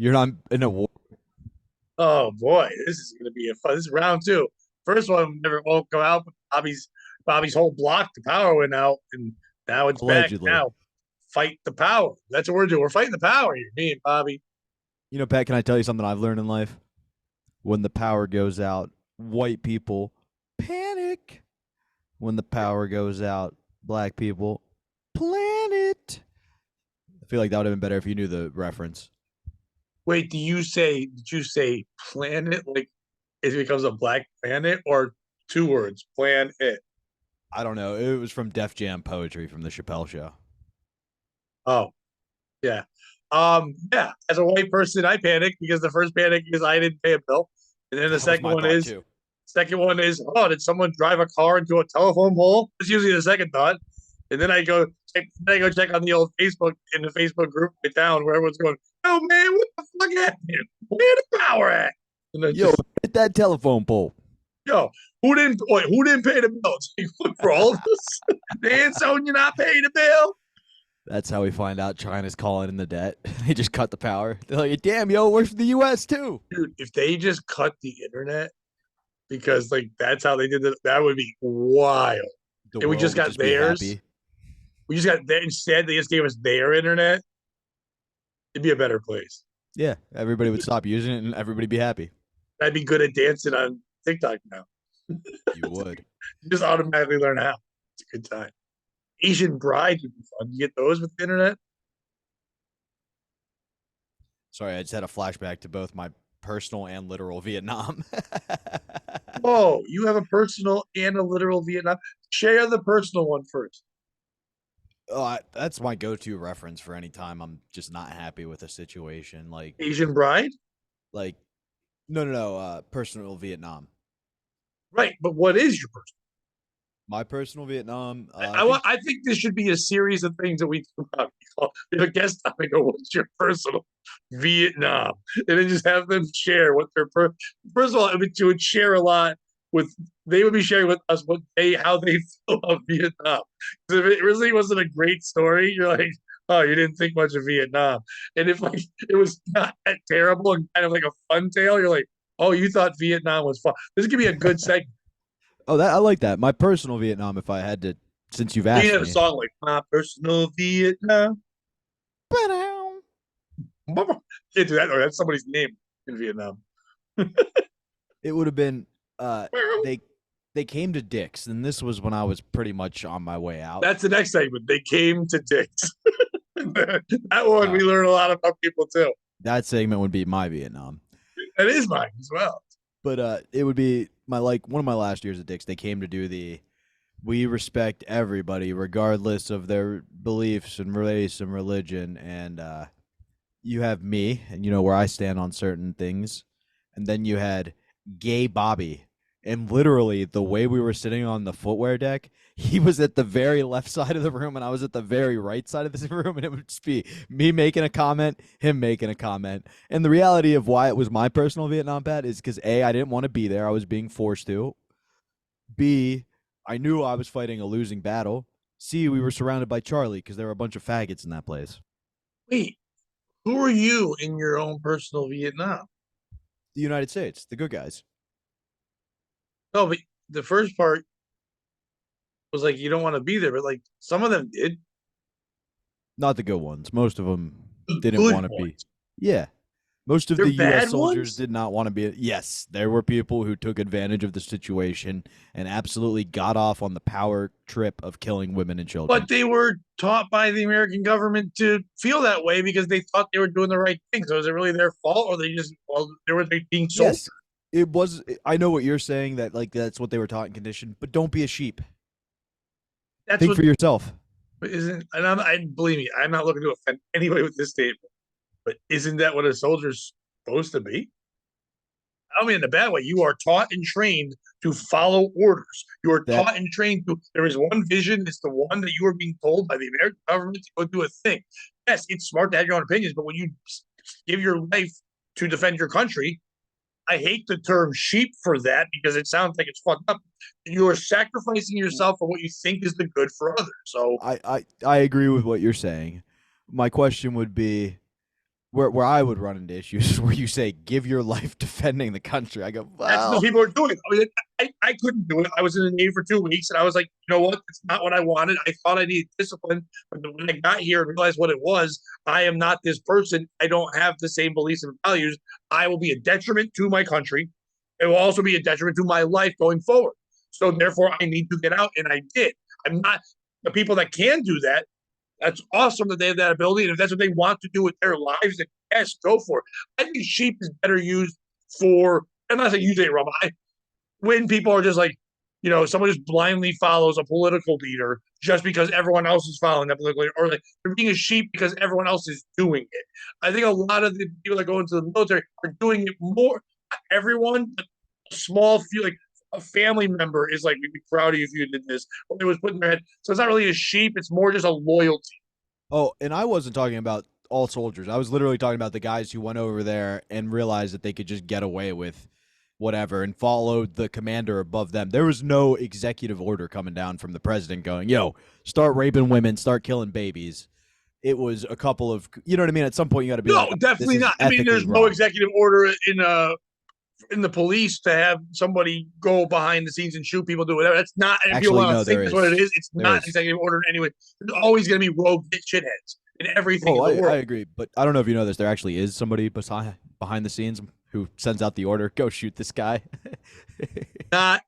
You're not in a war. Oh boy, this is gonna be a fun. This is round two. First one never won't go out, but Bobby's whole block, the power went out, and now it's back. Allegedly. Now fight the power. That's what we're doing. We're fighting the power here, me and Bobby. Pat, can I tell you something I've learned in life? When the power goes out, white people panic. When the power goes out, black people planet. I feel like that would have been better if you knew the reference. Wait, did you say planet like it becomes a black planet or two words, plan it? I don't know. It was from Def Jam Poetry from the Chappelle Show. Oh, yeah. Yeah, as a white person, I panic because the first panic is I didn't pay a bill. And then the That was second my one thought is too. oh, did someone drive a car into a telephone pole? It's usually the second thought. And then I go check on the old Facebook in the Facebook group in town where everyone's going, oh man, what the fuck happened? Where the power at? And then Yo, just hit that telephone pole. yo, who didn't pay the bill? It's like, look for all of us. And so you're not paying the bill. That's how we find out China's calling in the debt. They just cut the power. They're like, damn, yo, we're from the US too. Dude, if they just cut the internet, because like that's how they did it, that would be wild. The And we world just would got just be theirs. happy. We just got that instead. They just gave us their internet. It'd be a better place. Yeah, everybody would stop using it and everybody be happy. I'd be good at dancing on TikTok now. You would. You just automatically learn how. It's a good time. Asian Bride would be fun. You get those with the internet. Sorry, I just had a flashback to both my personal and literal Vietnam. Oh, you have a personal and a literal Vietnam. Share the personal one first. That's my go-to reference for any time I'm just not happy with a situation. Asian Bride, Like, no, no, no. Personal Vietnam. right? But what is your personal? My personal Vietnam. I I want. think I think this should be a series of things that we do about. We have a guest topic of what's your personal Vietnam, and then just have them share what their first of all, I mean, you would share a lot with. They would be sharing with us what they how they feel about Vietnam. Because if it really wasn't a great story, you're like, oh, you didn't think much of Vietnam. And if like it was not that terrible and kind of like a fun tale, you're like, oh, you thought Vietnam was fun. This could be a good segment. Oh, that I like that. My personal Vietnam, if I had to, since you've You asked have a me. song like "My Personal Vietnam." Can't do that. Or that's somebody's name in Vietnam. It would have been they they came to Dick's, and this was when I was pretty much on my way out. That's the next segment. They came to Dick's. That one we Uh, learn a lot about people too. that segment would be my Vietnam. That is mine as well. But it would be my one of my last years at Dick's. They came to do the we respect everybody regardless of their beliefs and race and religion, and you have me, and you know where I stand on certain things, and then you had Gay Bobby, and literally the way we were sitting on the footwear deck, he was at the very left side of the room, and I was at the very right side of this room, and it would just be me making a comment, him making a comment, and the reality of why it was my personal Vietnam pad is because A, I didn't want to be there, I was being forced to. B, I knew I was fighting a losing battle. C, we were surrounded by Charlie because there were a bunch of faggots in that place. Wait, who are you in your own personal Vietnam? The United States, the good guys. No, but the first part was like you don't want to be there, but like some of them did. Not the good ones. Most of them The didn't good want to be. ones. Yeah. Most of They're the U.S. bad soldiers ones? did not want to be. Yes, there were people who took advantage of the situation and absolutely got off on the power trip of killing women and But children. they were taught by the American government to feel that way because they thought they were doing the right thing. So is it really their fault, or they just they were being sold? Yes, it was. I know what you're saying that that's what they were taught and conditioned, but don't be a sheep. That's Think what for yourself. isn't. And I believe me, I'm not looking to offend anybody with this statement, but isn't that what a soldier's supposed to be? I don't mean in a bad way. You are taught and trained to follow orders. You are That taught and trained to. There is one vision. It's the one that you are being told by the American government to go do a thing. Yes, it's smart to have your own opinions, but when you give your life to defend your country, I hate the term sheep for that because it sounds like it's fucked up. You are sacrificing yourself for what you think is the good for others. So I agree with what you're saying. My question would be, where I would run into issues is where you say, "Give your life defending the country." I go, That's what "Well, people are doing. I mean, I couldn't do it. I was in the Navy for 2 weeks, and I was like, you know what? It's not what I wanted. I thought I needed discipline, but when I got here and realized what it was, I am not this person. I don't have the same beliefs and values. I will be a detriment to my country. It will also be a detriment to my life going forward. So therefore, I need to get out, and I did. I'm not the people that can do that. That's awesome that they have that ability, and if that's what they want to do with their lives, then yes, go for it. I think sheep is better used for. I'm not saying use it wrong. When people are just like, someone just blindly follows a political leader just because everyone else is following that political leader, or like they're being a sheep because everyone else is doing it. I think a lot of the people that go into the military are doing it more. Not everyone, but a small few, like a family member is like, we'd be proud of you if you did this, or it was put in their head. So it's not really a sheep; it's more just a loyalty. oh," and I wasn't talking about all soldiers. I was literally talking about the guys who went over there and realized that they could just get away with whatever and followed the commander above them. There was no executive order coming down from the president going, "Yo, start raping women, start killing babies." It was a couple of, you know what I mean? At some point, you got to be No, like, "This definitely is not. I mean, ethically there's no wrong." executive order in the police to have somebody go behind the scenes and shoot people, do whatever. That's not, and if people Actually, want to no, think there that's what it is. is, it's There not an is. executive order anyway. There's always going to be rogue shitheads in everything Oh, in the I world. agree, but I don't know if you know this. There actually is somebody behind the scenes who sends out the order, "Go shoot this guy." Not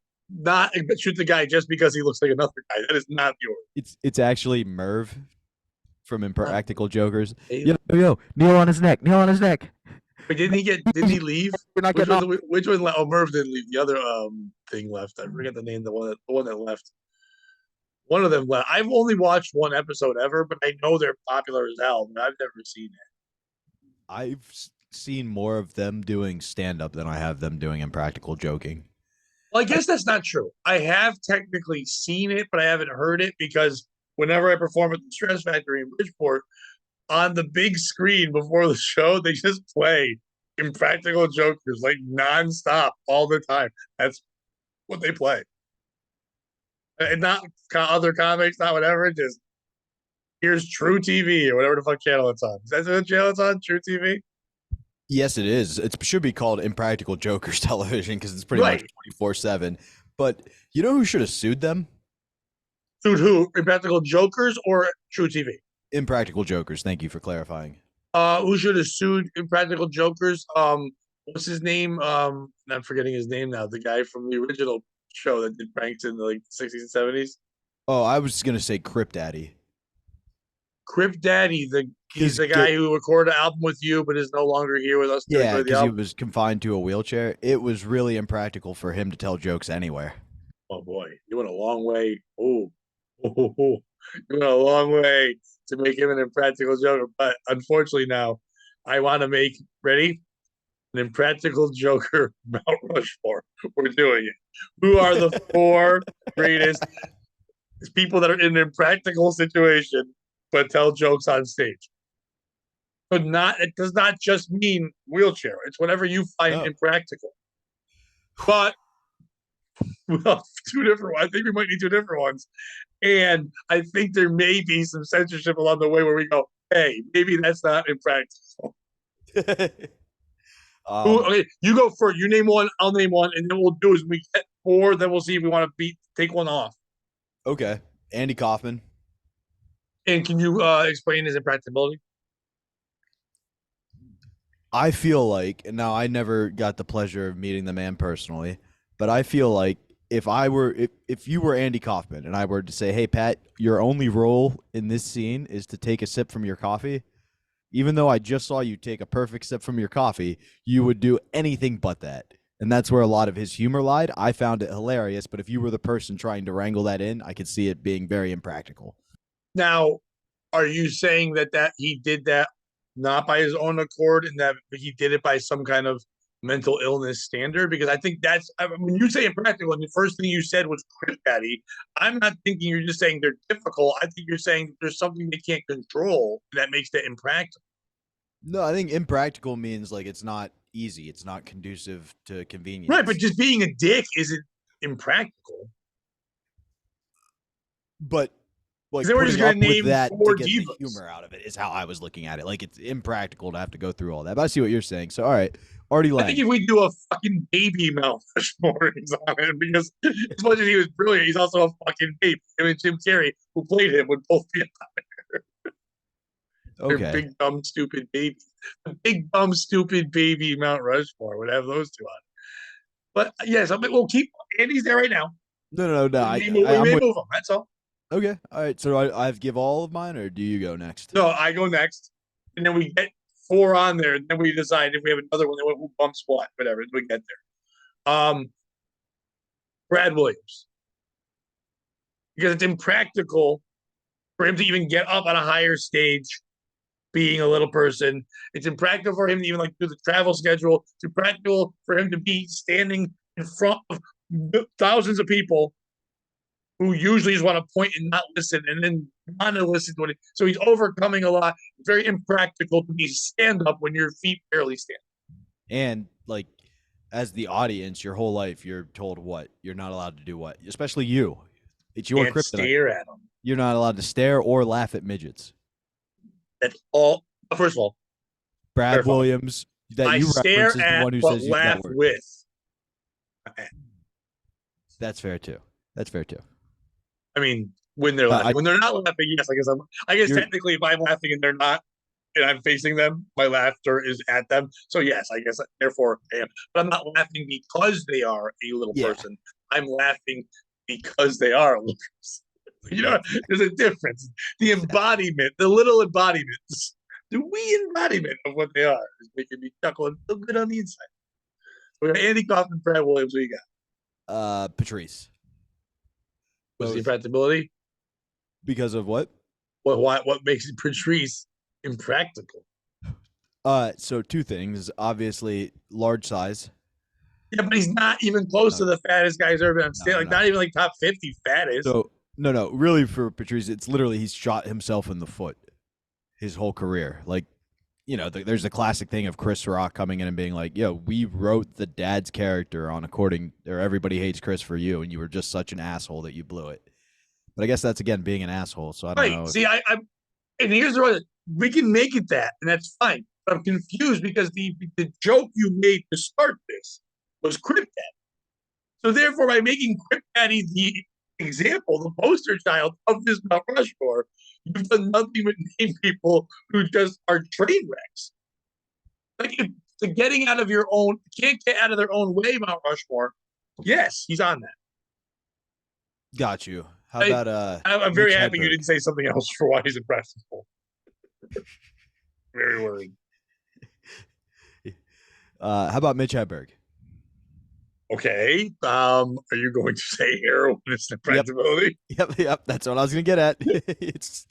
shoot the guy just because he looks like another guy. That is not the order. It's actually Merv from Oh, Impractical Jokers. hey, Yo, kneel on his neck, kneel on his neck. wait, didn't he get? Didn't he leave? You're not Which getting off. one? Which one? Oh, Merv didn't leave. The other thing left. I forget the name. The one that left. One of them left. I've only watched one episode ever, but I know they're popular as hell. But I've never seen it. I've seen more of them doing stand up than I have them doing Impractical Joking. Well, I guess that's not true. I have technically seen it, but I haven't heard it because whenever I perform at the Stress Factory in Bridgeport, on the big screen before the show, they just play Impractical Jokers like nonstop all the time. That's what they play. And not other comics, not whatever. Just here's True TV or whatever the fuck channel it's on. Is that the channel it's on? True TV? Yes, it is. It should be called Impractical Jokers Television because it's pretty much Right. 24/7. But you know who should have sued them? Sued who? Impractical Jokers or True TV? Impractical Jokers. Thank you for clarifying. Who should have sued Impractical Jokers? What's his name? I'm forgetting his name now. The guy from the original show that did pranks in the like 60s and 70s. Oh, I was gonna say Crip Daddy. Crip Daddy, he's Because the guy who recorded an album with you, but is no longer here with us to yeah, enjoy the because he album. was confined to a wheelchair. It was really impractical for him to tell jokes anywhere. Oh boy, you went a long way. Oh, you went a long way to make him an impractical joker. But unfortunately, now I want to make ready an impractical joker Mount Rushmore. We're doing it. Who are the four greatest people that are in an impractical situation but tell jokes on stage? But not it does not just mean wheelchair. It's whatever you find No. impractical. But well, two different ones. I think we might need two different ones. And I think there may be some censorship along the way where we go, hey, maybe that's not impractical. um, Okay, you go first. You name one, I'll name one, and then we'll do is we get four, then we'll see if we want to take one off. okay. Andy Kaufman. And can you explain his impracticability? I feel like, and now I never got the pleasure of meeting the man personally, but I feel like if you were Andy Kaufman and I were to say, "Hey Pat, your only role in this scene is to take a sip from your coffee," even though I just saw you take a perfect sip from your coffee, you would do anything but that. And that's where a lot of his humor lied. I found it hilarious, but if you were the person trying to wrangle that in, I could see it being very impractical. Now, are you saying that he did that not by his own accord and that he did it by some kind of mental illness standard? Because I think when you say impractical and the first thing you said was Chris Daddy, I'm not thinking you're just saying they're difficult. I think you're saying there's something they can't control that makes it impractical. No, I think impractical means like it's not easy. It's not conducive to Right, but convenience. just being a dick isn't impractical. But Because like then we're just putting gonna up with name that to four get the divas. humor out of it is how I was looking at it. Like it's impractical to have to go through all that. But I see what you're saying. So all right, Artie I think Lang. if we do a fucking baby Mount Rushmore, he's on it because as much as he was brilliant, he's also a fucking baby. I mean, Jim Carrey, who played him, would both be they're Okay. big dumb stupid babies. The big dumb stupid baby Mount Rushmore would have those two on. But yes, I mean, we'll keep Andy's there right now. No. We I'm may with. move him. That's all. Okay. All right. So I've give all of mine, or do you go next? No, I go next, and then we get four on there, and then we decide if we have another one, then who bumps what, whatever. We get there. Brad Williams, because it's impractical for him to even get up on a higher stage being a little person. It's impractical for him to even like do the travel schedule. It's impractical for him to be standing in front of thousands of people who usually just want to point and not listen and then want to listen to it. So he's overcoming a lot. It's very impractical to be stand up when your feet barely stand. And like, as the audience, your whole life, you're told what you're not allowed to do. What, especially you, it's your Can't kryptonite. stare at him. You're not allowed to stare or laugh at midgets. That's all. First of all, Brad Williams, that I you stare reference, is the at one who but says use laugh that word. with. That's fair too. That's fair too. I mean, when they're laughing, when they're not laughing, yes, I guess technically, if I'm laughing and they're not, and I'm facing them, my laughter is at them. So yes, I guess therefore I am. But I'm not laughing because they are a little person. I'm laughing because they are a little person. You know, there's a difference. The embodiment, the little embodiments, the wee embodiment of what they are is making me chuckle and feel good on the inside. We got Andy Kaufman, Brad Williams. What you got? Patrice. What's the impracticability? Because of what? What makes Patrice impractical? So two things. Obviously, large size. Yeah, but he's not even close to the fattest guys ever been on stage. Like not even like top 50 fattest. So no. Really, for Patrice, it's literally he's shot himself in the foot his whole career. Like, you know, there's a classic thing of Chris Rock coming in and being like, "Yo, we wrote the dad's character on Everybody Hates Chris for you, and you were just such an asshole that you blew it." But I guess that's again being an asshole. So I don't know. See, I'm and here's the right. We can make it that, and that's fine. But I'm confused because the joke you made to start this was Crip Daddy. So therefore, by making Crip Daddy the example, the poster child of this Mount Rushmore, you've done nothing but name people who just are train wrecks. Like the getting out of your own, can't get out of their own way, Mount Rushmore. Yes, he's on that. Got you. How about I'm very happy you didn't say something else for why he's impractical. Very worried. How about Mitch Hedberg? Okay. Are you going to say heroin is impracticability? Yep. That's what I was going to get at. it's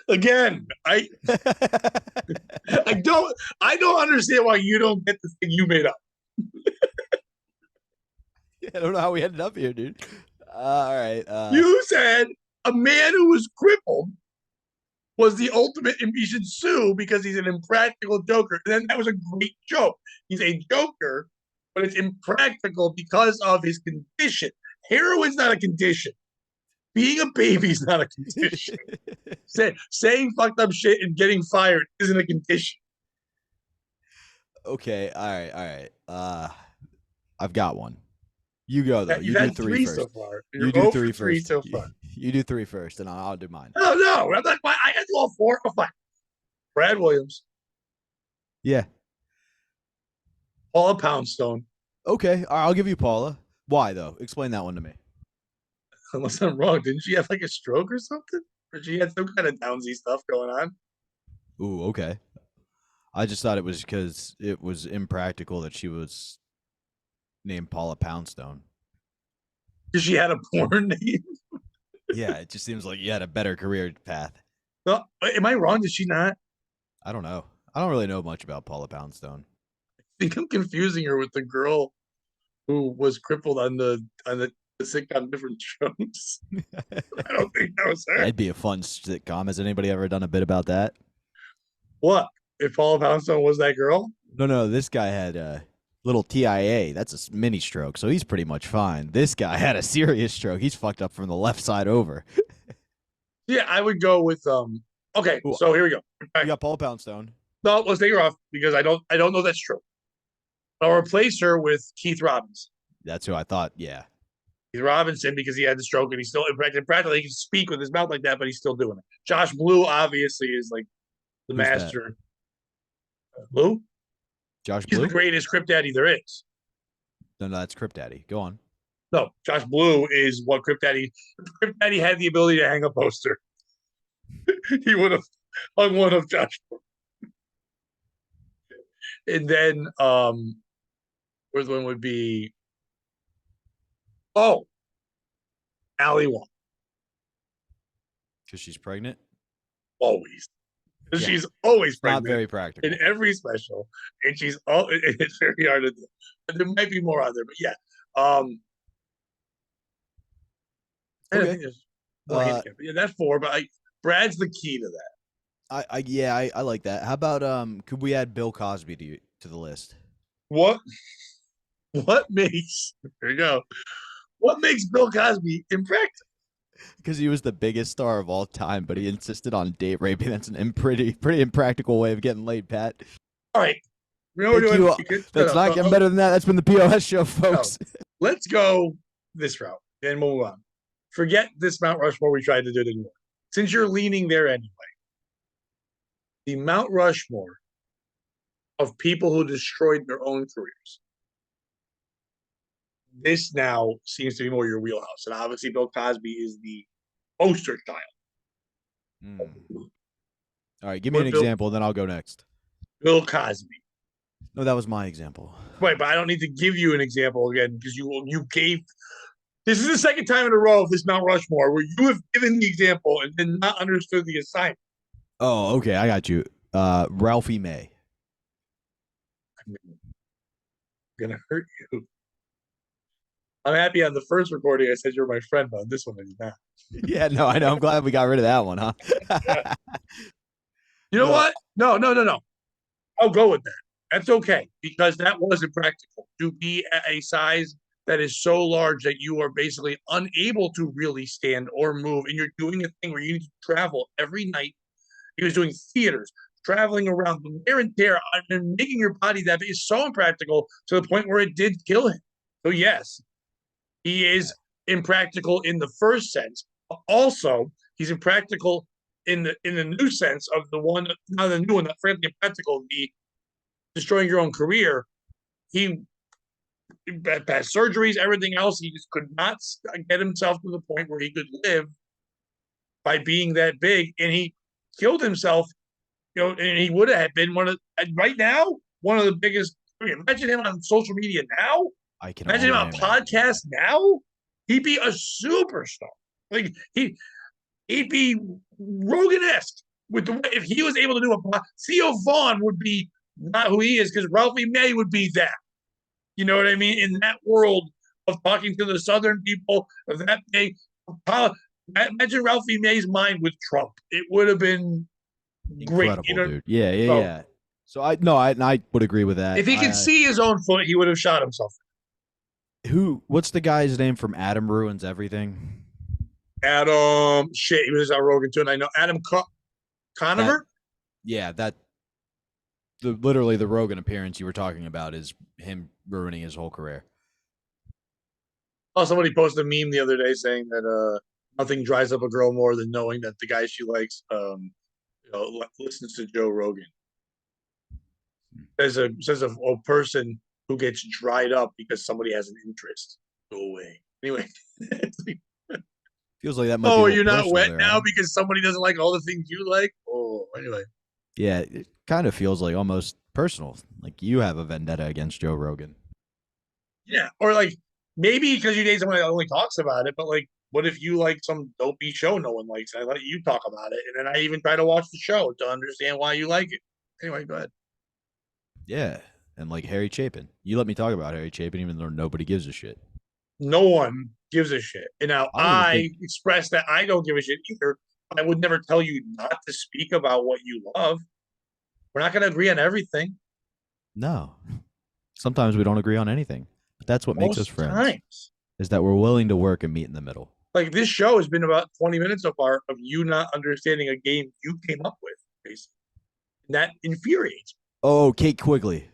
again. I don't understand why you don't get the thing you made up. I don't know how we ended up here, dude. All right. You said a man who was crippled was the ultimate, and he should sue because he's an impractical joker. And then that was a great joke. He's a joker, but it's impractical because of his condition. Heroin's not a condition. Being a baby's not a condition. Saying fucked up shit and getting fired isn't a condition. Okay. All right. I've got one. You go though. You do three first. So far. You do three first. So far. You do three first, and I'll do mine. No. I'm not, I had to do all four. Oh, fine. Brad Williams. Yeah. Paula Poundstone. Okay. I'll give you Paula. Why though? Explain that one to me. Unless I'm wrong, didn't she have like a stroke or something? Or she had some kind of downsy stuff going on? Ooh, okay. I just thought it was because it was impractical that she was named Paula Poundstone. Because she had a porn name? Yeah, it just seems like you had a better career path. No, am I wrong? Did she not? I don't know. I don't really know much about Paula Poundstone. I think I'm confusing her with the girl who was crippled on the sitcom Different Strokes. I don't think that was her. That'd be a fun sitcom. Has anybody ever done a bit about that? What? If Paula Poundstone was that girl? No. This guy had little TIA. That's a mini stroke, so he's pretty much fine. This guy had a serious stroke. He's fucked up from the left side over. Yeah, I would go with okay, Ooh, so here we go. you got Paul Poundstone. No, let's take her off because I don't know that's true. I'll replace her with Keith Robinson. That's who I thought. Yeah. Keith Robinson because he had the stroke and he's still practically he can speak with his mouth like that, but he's still doing it. Josh Blue obviously is like the Who's that? master. Blue? Josh He's the Blue? greatest Crypt Daddy there is. No, that's Crypt Daddy. Go on. No, Josh Blue is what Crypt Daddy. If Crypt Daddy had the ability to hang a poster, he would have hung one of Josh. And then where's one would be Ali Wong. Because she's pregnant. Always. Yeah. She's always It's not pregnant very practical. in every special. And she's it's very hard to do. There might be more out there, but yeah. I Okay. think there's more handicap. Yeah, that's 4, but Brad's the key to that. I like that. How about could we add Bill Cosby to the list? What makes there you go. What makes Bill Cosby impractical? Because he was the biggest star of all time, but he insisted on date raping. That's an pretty impractical way of getting laid, Pat. All right. You know what we're doing? That's not getting better than that. That's been the POS show, folks. No. Let's go this route and move on. Forget this Mount Rushmore we tried to do anymore. Since you're leaning there anyway, the Mount Rushmore of people who destroyed their own careers. This now seems to be more your wheelhouse. And obviously, Bill Cosby is the poster child. All right, give me an example, then I'll go next. Bill Cosby. No, that was my example. Right, but I don't need to give you an example again because you gave. This is the second time in a row of this Mount Rushmore where you have given the example and then not understood the assignment. Oh, okay, I got you. Ralphie May. I'm gonna hurt you. I'm happy on the first recording I said you're my friend, but on this one I did not. Yeah, no, I know. I'm glad we got rid of that one, huh? You know what? No. I'll go with that. That's okay because that was impractical to be at a size that is so large that you are basically unable to really stand or move, and you're doing a thing where you need to travel every night. He was doing theaters, traveling around, the wear and tear, and making your body that big is so impractical to the point where it did kill him. So yes, he is impractical in the first sense. Also, he's impractical in the new sense of the one, not the new one, not frankly impractical, the destroying your own career. He past surgeries, everything else, he just could not get himself to the point where he could live by being that big, and he killed himself. And he would have been right now one of the biggest. Imagine him on social media now. I can imagine him on podcast now. He'd be a superstar. Like he'd be Rogan-esque with the if he was able to do a Theo Vaughn would be not who he is because Ralphie May would be that. You know what I mean? In that world of talking to the Southern people of that day, imagine Ralphie May's mind with Trump. It would have been incredible, great. Dude. Yeah. So I would agree with that. If he could see his own foot, he would have shot himself. What's the guy's name from Adam Ruins Everything? Adam, he was on Rogan too, and I know Adam Conover. Literally the Rogan appearance you were talking about is him ruining his whole career. Oh, somebody posted a meme the other day saying that nothing dries up a girl more than knowing that the guy she likes listens to Joe Rogan. Says a person who gets dried up because somebody has an interest. Go away. Anyway. Feels like that might be you're not wet there, now because somebody doesn't like all the things you like? Oh, anyway. Yeah, it kind of feels like almost personal. Like you have a vendetta against Joe Rogan. Yeah, or like maybe because you date someone that only talks about it, but like what if you like some dopey show no one likes and I let you talk about it and then I even try to watch the show to understand why you like it. Anyway, go ahead. Yeah, and like Harry Chapin. You let me talk about Harry Chapin even though nobody gives a shit. No one gives a shit. And now I express that I don't give a shit either. I would never tell you not to speak about what you love. We're not going to agree on everything. No. Sometimes we don't agree on anything, but that's what makes us Most friends. times. Is that we're willing to work and meet in the middle. Like this show has been about 20 minutes so far of you not understanding a game you came up with, basically. And that infuriates. Oh, Kate Quigley.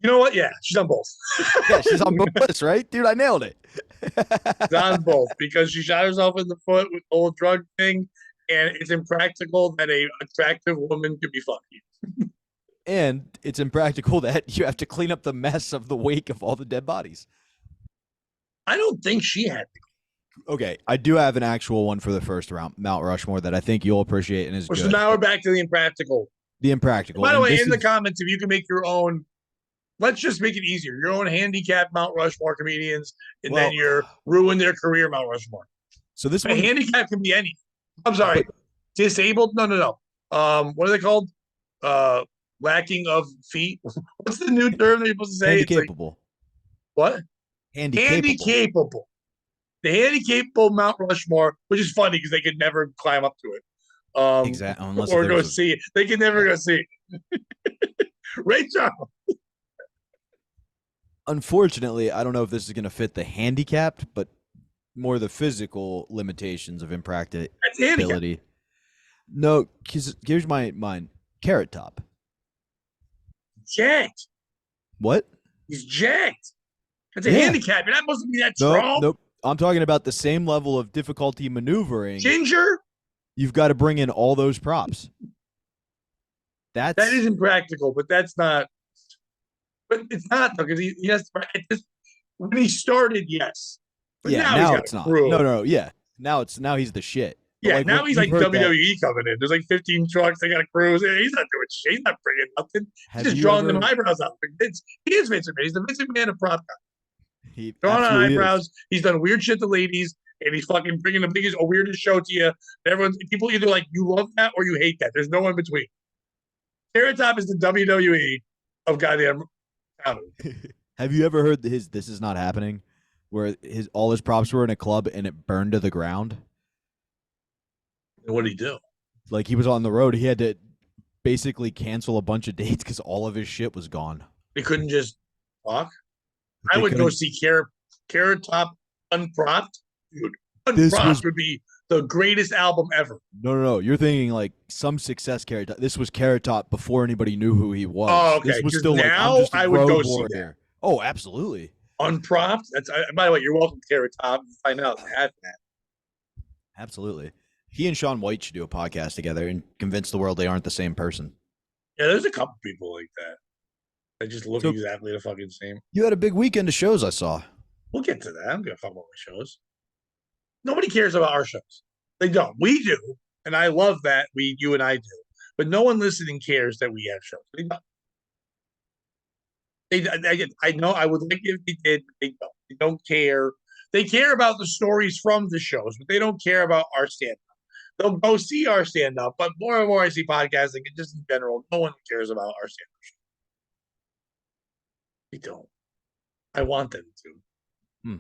You know what? Yeah, she's on both. Yeah, she's on both lists, right? Dude, I nailed it. She's on both because she shot herself in the foot with the whole drug thing, and it's impractical that a attractive woman could be fucking. And it's impractical that you have to clean up the mess of the wake of all the dead bodies. I don't think she had to. Okay, I do have an actual one for the first round, Mount Rushmore, that I think you'll appreciate and is good. So now we're back to the impractical. The impractical. By the way, in the comments, if you can make your own, let's just make it easier. Your own handicap Mount Rushmore comedians, and then you're ruin their career Mount Rushmore. So this one, handicap can be anything. I'm sorry, disabled? No. What are they called? Lacking of feet. What's the new term they're supposed to say? Handicapable. Like, what? Handicapable. The handicapable Mount Rushmore, which is funny because they could never climb up to it. Exactly. Or go see it. They can never go see it. Rachel. Unfortunately, I don't know if this is going to fit the handicapped, but more the physical limitations of impracticability. No, because here's mine. Carrot Top. Jacked. What? He's jacked. That's a handicap. You're not supposed to be that strong. Nope. I'm talking about the same level of difficulty maneuvering. Ginger? You've got to bring in all those props. That is impractical, but that's not. But it's not though, because he has to. When he started, yes. But now it's not. No. Yeah. Now he's the shit. Yeah, like, now he's like WWE coming in. There's like 15 trucks. They got a cruise. He's not doing shit. He's not bringing nothing. He's just drawing them eyebrows out. He is Vince McMahon. He's the Vince McMahon of prop guy. He drawing on eyebrows. Is. He's done weird shit to ladies, and he's fucking bringing the biggest, weirdest show to you. People either like you love that or you hate that. There's no in between. Carrot Top is the WWE of goddamn comedy. Have you ever heard his "This Is Not Happening," where all his props were in a club and it burned to the ground? What did he do? Like he was on the road. He had to basically cancel a bunch of dates because all of his shit was gone. They couldn't just talk. I would go see Carrot Top unpropped. Dude, unpropped would be the greatest album ever. No. You're thinking like some success Carrot Top. This was Carrot Top before anybody knew who he was. Oh, okay. This was still now like, I would go see that. Oh, absolutely. Unpropped. By the way, you're welcome, Carrot Top. Find out I had that. Absolutely. He and Shaun White should do a podcast together and convince the world they aren't the same person. Yeah, there's a couple people like that. They just look exactly the fucking same. You had a big weekend of shows, I saw. We'll get to that. I'm gonna fuck about my shows. Nobody cares about our shows. They don't. We do, and I love that you and I do. But no one listening cares that we have shows. They don't. I know. I would like if they did. But they don't. They don't care. They care about the stories from the shows, but they don't care about our stand-up. They'll go see our stand-up, but more and more I see podcasting, and just in general, no one cares about our stand-up show. They don't. I want them to.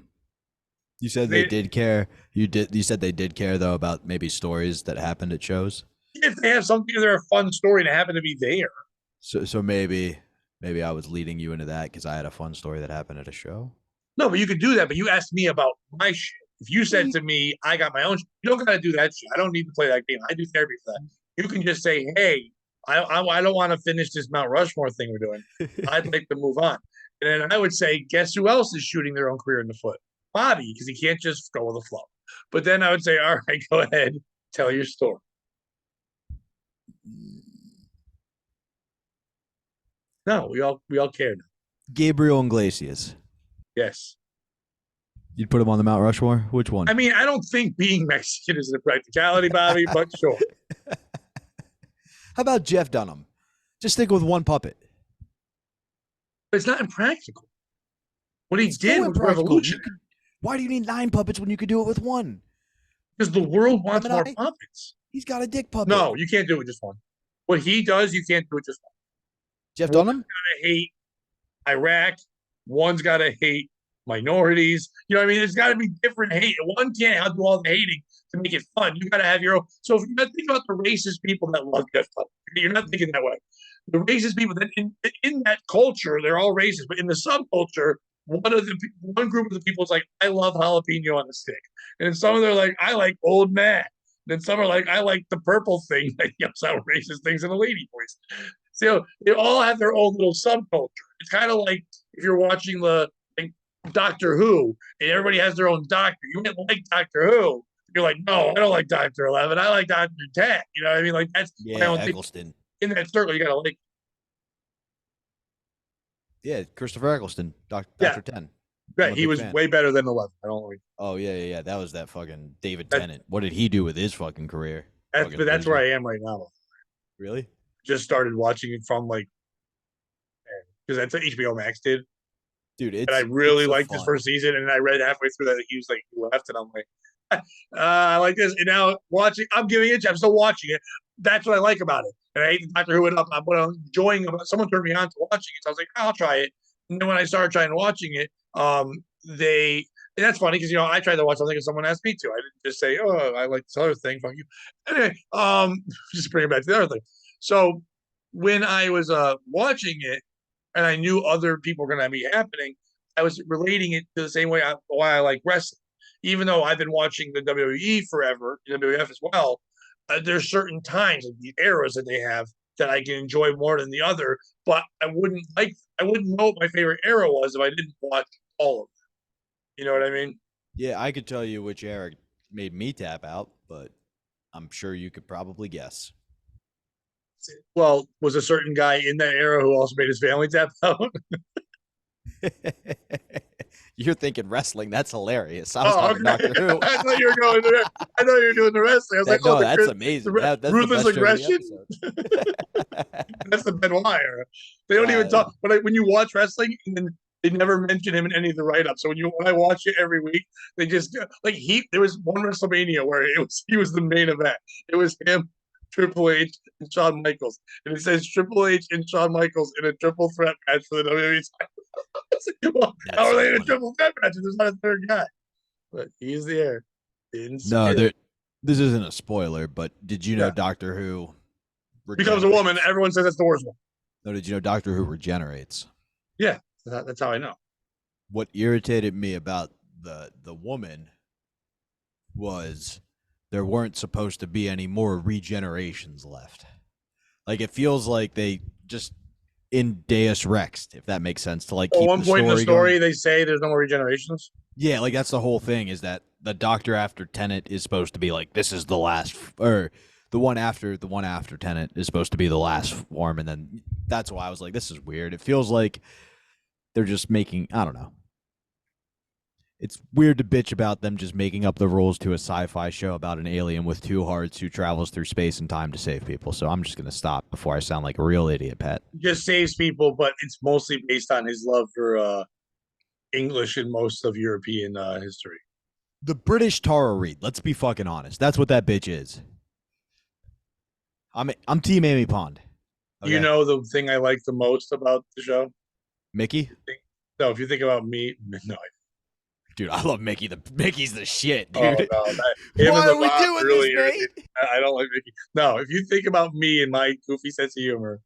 You said they did care. You said they did care though about maybe stories that happened at shows. If they have something, they're a fun story to happen to be there. So maybe I was leading you into that because I had a fun story that happened at a show. No, but you could do that. But you asked me about my shit. If you said to me, I got my own shit, you don't got to do that shit. I don't need to play that game. I do therapy for that. You can just say, hey, I don't want to finish this Mount Rushmore thing we're doing. I'd like to move on. And then I would say, guess who else is shooting their own career in the foot? Bobby, because he can't just go with the flow. But then I would say, all right, go ahead, tell your story. No, we all cared. Gabriel Iglesias. Yes. You'd put him on the Mount Rushmore? Which one? I mean, I don't think being Mexican is a practicality, Bobby, but sure. How about Jeff Dunham? Just stick with one puppet. But it's not impractical. What he did was revolutionary. Why do you need 9 puppets when you could do it with one? Because the world wants more puppets. He's got a dick puppet. No, you can't do it with just one. What he does, you can't do it just one. Jeff Dunham? One's got to hate Iraq. One's got to hate minorities. You know what I mean? There's got to be different hate. One can't do all the hating to make it fun. You got to have your own. So if you're not thinking about the racist people that love Jeff Dunham, you're not thinking that way. the racist people that in that culture they're all racist, but in the subculture, one group of the people is like, I love jalapeno on the stick, and some of them are like, I like Old Man. Then some are like, I like the purple thing that yells out racist things in a lady voice. So they all have their own little subculture. It's kind of like if you're watching the like Doctor Who and everybody has their own doctor. You might like Doctor Who. You're like, no, I don't like Doctor 11. I like Doctor 10. You know what I mean? Like that's my Yeah, own thing. Eccleston. In that circle, you gotta like, Yeah, Christopher Eccleston, yeah, Doctor Ten. I'm right. a He big was fan. way better than 11. I don't like Oh yeah. That was that fucking David that. Tennant. What did he do with his fucking career? Fucking But that's where loser. I am right now. Really? Just started watching it from like because that's what HBO Max did, Dude, and I it's really so liked his fun. first season. And I read halfway through that he was like he left, and I'm like, I like this. And now watching, I'm giving it. I'm still watching it. That's what I like about it. And I hate Doctor Who enough. But I'm enjoying it. Someone turned me on to watching it, so I was like, I'll try it. And then when I started trying watching it, they and that's funny because I tried to watch something and someone asked me to. I didn't just say, oh, I like this other thing. Fuck you. Anyway, just bring it back to the other thing. So when I was watching it and I knew other people were going to be happening, I was relating it to the same way why I like wrestling. Even though I've been watching the WWE forever, the WWF as well, there's certain times, like the eras that they have, that I can enjoy more than the other. But I wouldn't know what my favorite era was if I didn't watch all of them. You know what I mean? Yeah, I could tell you which Eric made me tap out, but I'm sure you could probably guess. Well, was a certain guy in that era who also made his family tap out? You're thinking wrestling. That's hilarious. I was Oh, talking okay. Doctor Who. I thought you were going there. I thought you were doing the wrestling. I was like, That oh, no, that's amazing. That's the ruthless best joke of the aggression. episode. That's the Benoit era. They don't even uh, talk. When you watch wrestling, and then they never mention him in any of the write ups. So when I watch it every week, they just like there was one WrestleMania where he was the main event. It was him, Triple H, and Shawn Michaels, and it says Triple H and Shawn Michaels in a triple threat match for the WWE title. Well, how that's are so they in a funny. triple threat match if there's not a third guy? But he's there in No, spirit. this isn't a spoiler, but did you know Yeah, Doctor Who becomes a woman. regenerates? Everyone says that's the worst one. No, did you know Doctor Who regenerates? Yeah, that's how I know. What irritated me about the woman was there weren't supposed to be any more regenerations left. Like it feels like they just in Deus Rex, if that makes sense, to like At keep one the point in the story story, going. they say there's no more regenerations. Yeah, like that's the whole thing is that the Doctor after Tenet is supposed to be like this is the last, or the one after Tenet is supposed to be the last form, and then that's why I was like, this is weird. It feels like they're just making, I don't know. It's weird to bitch about them just making up the rules to a sci-fi show about an alien with two hearts who travels through space and time to save people. So I'm just gonna stop before I sound like a real idiot, Pat. Just saves people, but it's mostly based on his love for English and most of European history. The British Tara Reid. Let's be fucking honest. That's what that bitch is. I'm Team Amy Pond. You Okay, know the thing I like the most about the show? Mickey. No, if you think about me, no. Dude, I love Mickey. Mickey's the shit, Oh dude. no, him and Why the are we mom doing this, really Nate? irritate. I don't like Mickey. No, if you think about me and my goofy sense of humor,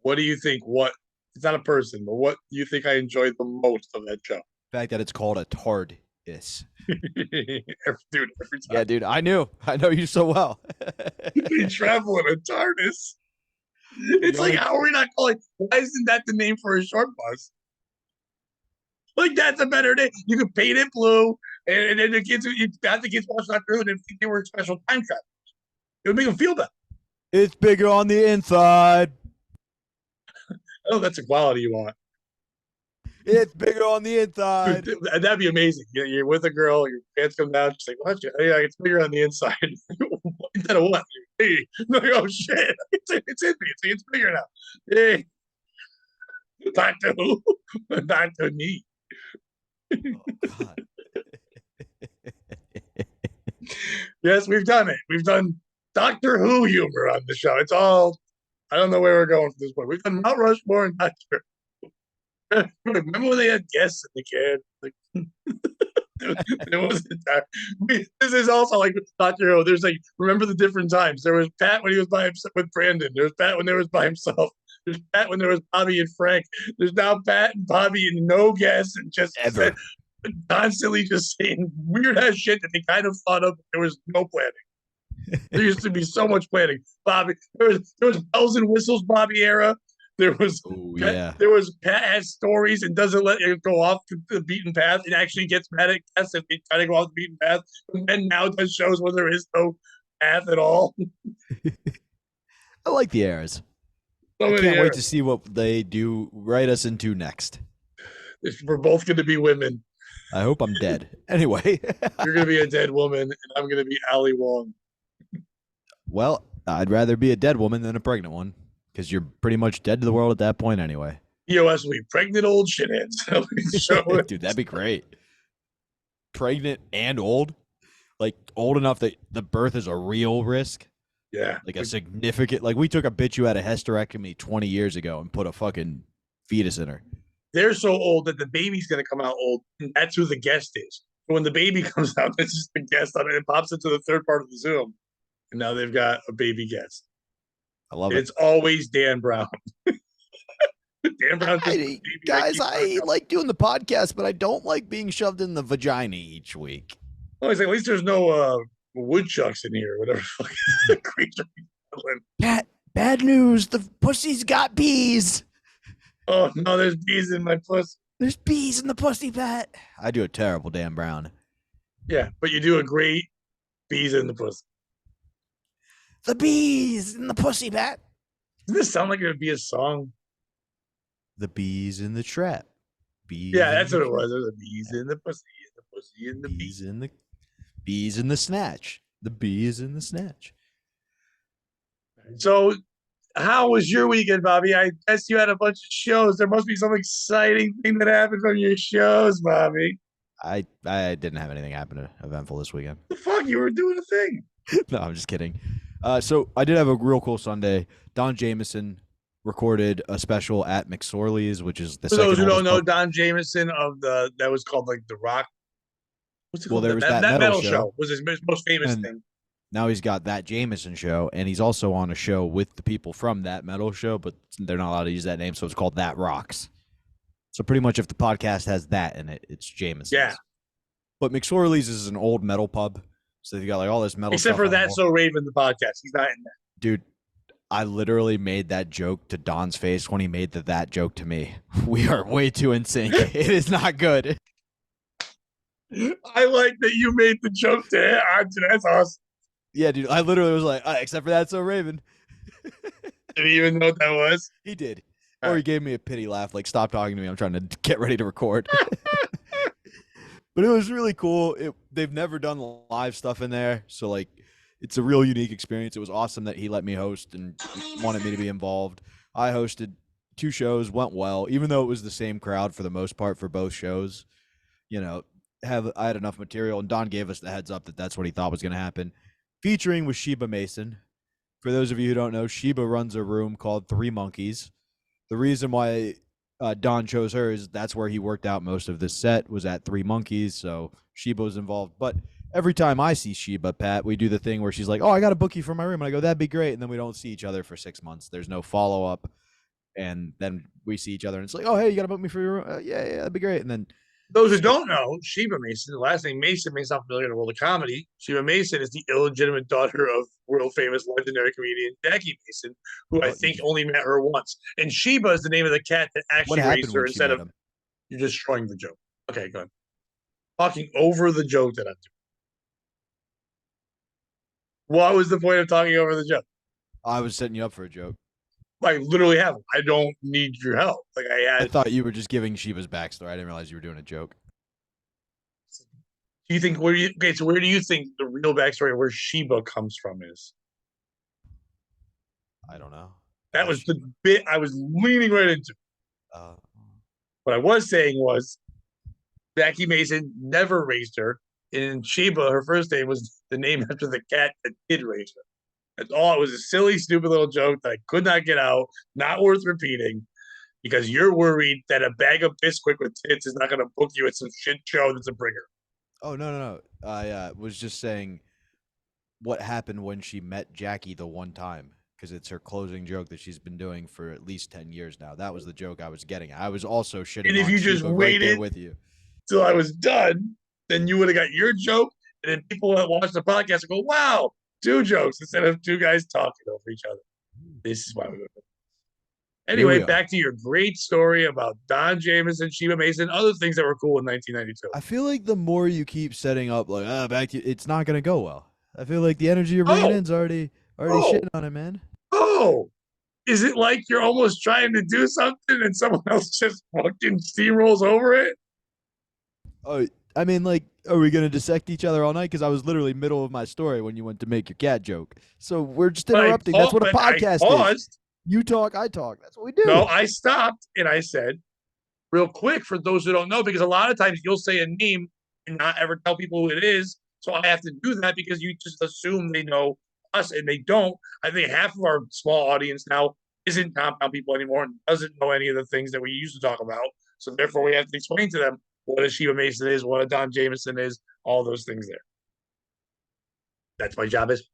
what do you think? What it's not a person, but what do you think I enjoyed the most of that show? The fact that it's called a TARDIS. Dude, every Yeah, time dude, I knew. I know you so well. they travel in a TARDIS, The it's like, only how are we not calling? Why isn't that the name for a short bus? Like that's a better name. You could paint it blue, and then the kids, you got the kids watch Doctor Who and think they were special time travel. It would make them feel better. it's bigger on the inside. Oh, that's a quality you want. It's bigger on the inside. Dude, that'd be amazing. You're with a girl, your pants come down, she's like, "What? Yeah, it's bigger on the inside." Instead of what? Hey, like, oh shit, it's in me. It's bigger now. Hey, Doctor Who, Doctor Me. Oh God. Yes, we've done it. We've done Doctor Who humor on the show. It's all. I don't know where we're going from this point. We've done Mount Rushmore and Doctor. Remember when they had guests in the kid? Like, there wasn't that. This is also like Doctor Who. There's like remember the different times. There was Pat when he was by himself with Brandon. There was Pat when there was by himself. There's Pat when there was Bobby and Frank. There's now Pat and Bobby and no guests and just Ever. constantly just saying weird ass shit that they kind of thought of. There was no planning. There used to be so much planning. Bobby, there was bells and whistles Bobby era. There was Oh yeah. there was Pat has stories and doesn't let it go off the beaten path and actually gets mad at guests if they try to go off the beaten path. And now does shows where there is no path at all. I like the eras. So I many can't wait eras. to see what they do write us into next. We're both going to be women. I hope I'm dead. Anyway. You're going to be a dead woman, and I'm going to be Ali Wong. Well, I'd rather be a dead woman than a pregnant one because you're pretty much dead to the world at that point anyway. POS will be pregnant old shitheads. Dude, that'd be great. Pregnant and old? Like old enough that the birth is a real risk? Yeah. Like a significant, like we took a bitch who had a hysterectomy 20 years ago and put a fucking fetus in her. They're so old that the baby's going to come out old, and that's who the guest is. So when the baby comes out, it's just the guest on it. It pops into the third part of the Zoom. And now they've got a baby guest. I love It's always Dan Brown. Dan Brown. Guys, I like doing the podcast, but I don't like being shoved in the vagina each week. Well, at least there's no woodchucks in here, whatever creature. Pat, bad news. The pussy's got bees. Oh, no, there's bees in my pussy. There's bees in the pussy, Pat. I do a terrible Dan Brown. Yeah, but you do a great bees in the pussy. The bees in the pussy, Pat. Doesn't this sound like it would be a song? The bees in the trap. Bees. Yeah, that's what it was. There was bees in the pussy, and the bees in the bees in the snatch. The bees in the snatch. So, how was your weekend, Bobby? I guess you had a bunch of shows. There must be some exciting thing that happened from your shows, Bobby. I didn't have anything happen eventful this weekend. The fuck, you were doing a thing. No, I'm just kidding. So I did have a real cool Sunday. Don Jameson recorded a special at McSorley's, which is the For those who don't know, Don Jameson of that was called like The Rock. What's it called? There was that metal show was his most famous thing. Now he's got That Jameson Show, and he's also on a show with the people from That Metal Show, but they're not allowed to use that name, so it's called That Rocks. So pretty much if the podcast has that in it, it's Jameson's. Yeah. But McSorley's is an old metal pub, so you got like all this metal Except stuff for That's So Raven, the podcast. He's not in that. Dude, I literally made that joke to Don's face when he made that joke to me. We are way too in sync. It is not good. I like that you made the joke to him. That's awesome. Yeah, dude. I literally was like, except for That's So Raven. Did he even know what that was? He did. Or he gave me a pity laugh, like, stop talking to me. I'm trying to get ready to record. But it was really cool. They've never done live stuff in there. So, like, it's a real unique experience. It was awesome that he let me host and wanted me to be involved. I hosted 2 shows, went well, even though it was the same crowd for the most part for both shows. You know, I had enough material, and Don gave us the heads up that that's what he thought was going to happen. Featuring was Sheba Mason. For those of you who don't know, Sheba runs a room called Three Monkeys. The reason why Don chose her is that's where he worked out most of this set, was at Three Monkeys, so Sheba was involved. But every time I see Sheba, Pat, we do the thing where she's like, oh, I got a bookie for my room. And I go, that'd be great. And then we don't see each other for 6 months. There's no follow-up. And then we see each other, and it's like, oh, hey, you got to book me for your room? Yeah, that'd be great. And then those who don't know, Sheba Mason, the last name Mason may sound familiar in the world of comedy. Sheba Mason is the illegitimate daughter of world famous legendary comedian Jackie Mason, who I think only met her once. And Sheba is the name of the cat that actually raised her instead of you're destroying the joke. Okay, go ahead. Talking over the joke that I'm doing. What was the point of talking over the joke? I was setting you up for a joke. I literally haven't. I don't need your help. Like I thought you were just giving Sheba's backstory. I didn't realize you were doing a joke. Do you think where do you think the real backstory of where Sheba comes from is? I don't know. That was the bit I was leaning right into. What I was saying was Jackie Mason never raised her, and Sheba, her first name, was the name after the cat that did raise her. That's all. It was a silly, stupid little joke that I could not get out. Not worth repeating because you're worried that a bag of Bisquick with tits is not going to book you at some shit show that's a bringer. Oh, no. I was just saying what happened when she met Jackie the one time. because it's her closing joke that she's been doing for at least 10 years now. That was the joke I was getting at. I was also And shitting if on you just Sheba right there waited with you. till I was done, then you would have got your joke, and then people that watch the podcast would go, "Wow, two jokes instead of two guys talking over each other." This is why we. Here Anyway, we are. back to your great story about Don Jamieson, Sheba Mason, other things that were cool in 1992. I feel like the more you keep setting up, like, back to it's not going to go well. I feel like the energy you're bringing Oh, in is already oh, shitting on it, man. oh. Is it like you're almost trying to do something and someone else just fucking steamrolls over it? Oh, I mean, like, are we going to dissect each other all night? Because I was literally middle of my story when you went to make your cat joke. So we're just interrupting. That's what a But I podcast is. paused. You talk, I talk. That's what we No, do. I stopped and I said, real quick, for those who don't know, because a lot of times you'll say a name and not ever tell people who it is. So I have to do that because you just assume they know us and they don't. I think half of our small audience now isn't compound people anymore and doesn't know any of the things that we used to talk about. So therefore, we have to explain to them what a Sheba Mason is, what a Don Jameson is, all those things there. That's my job is.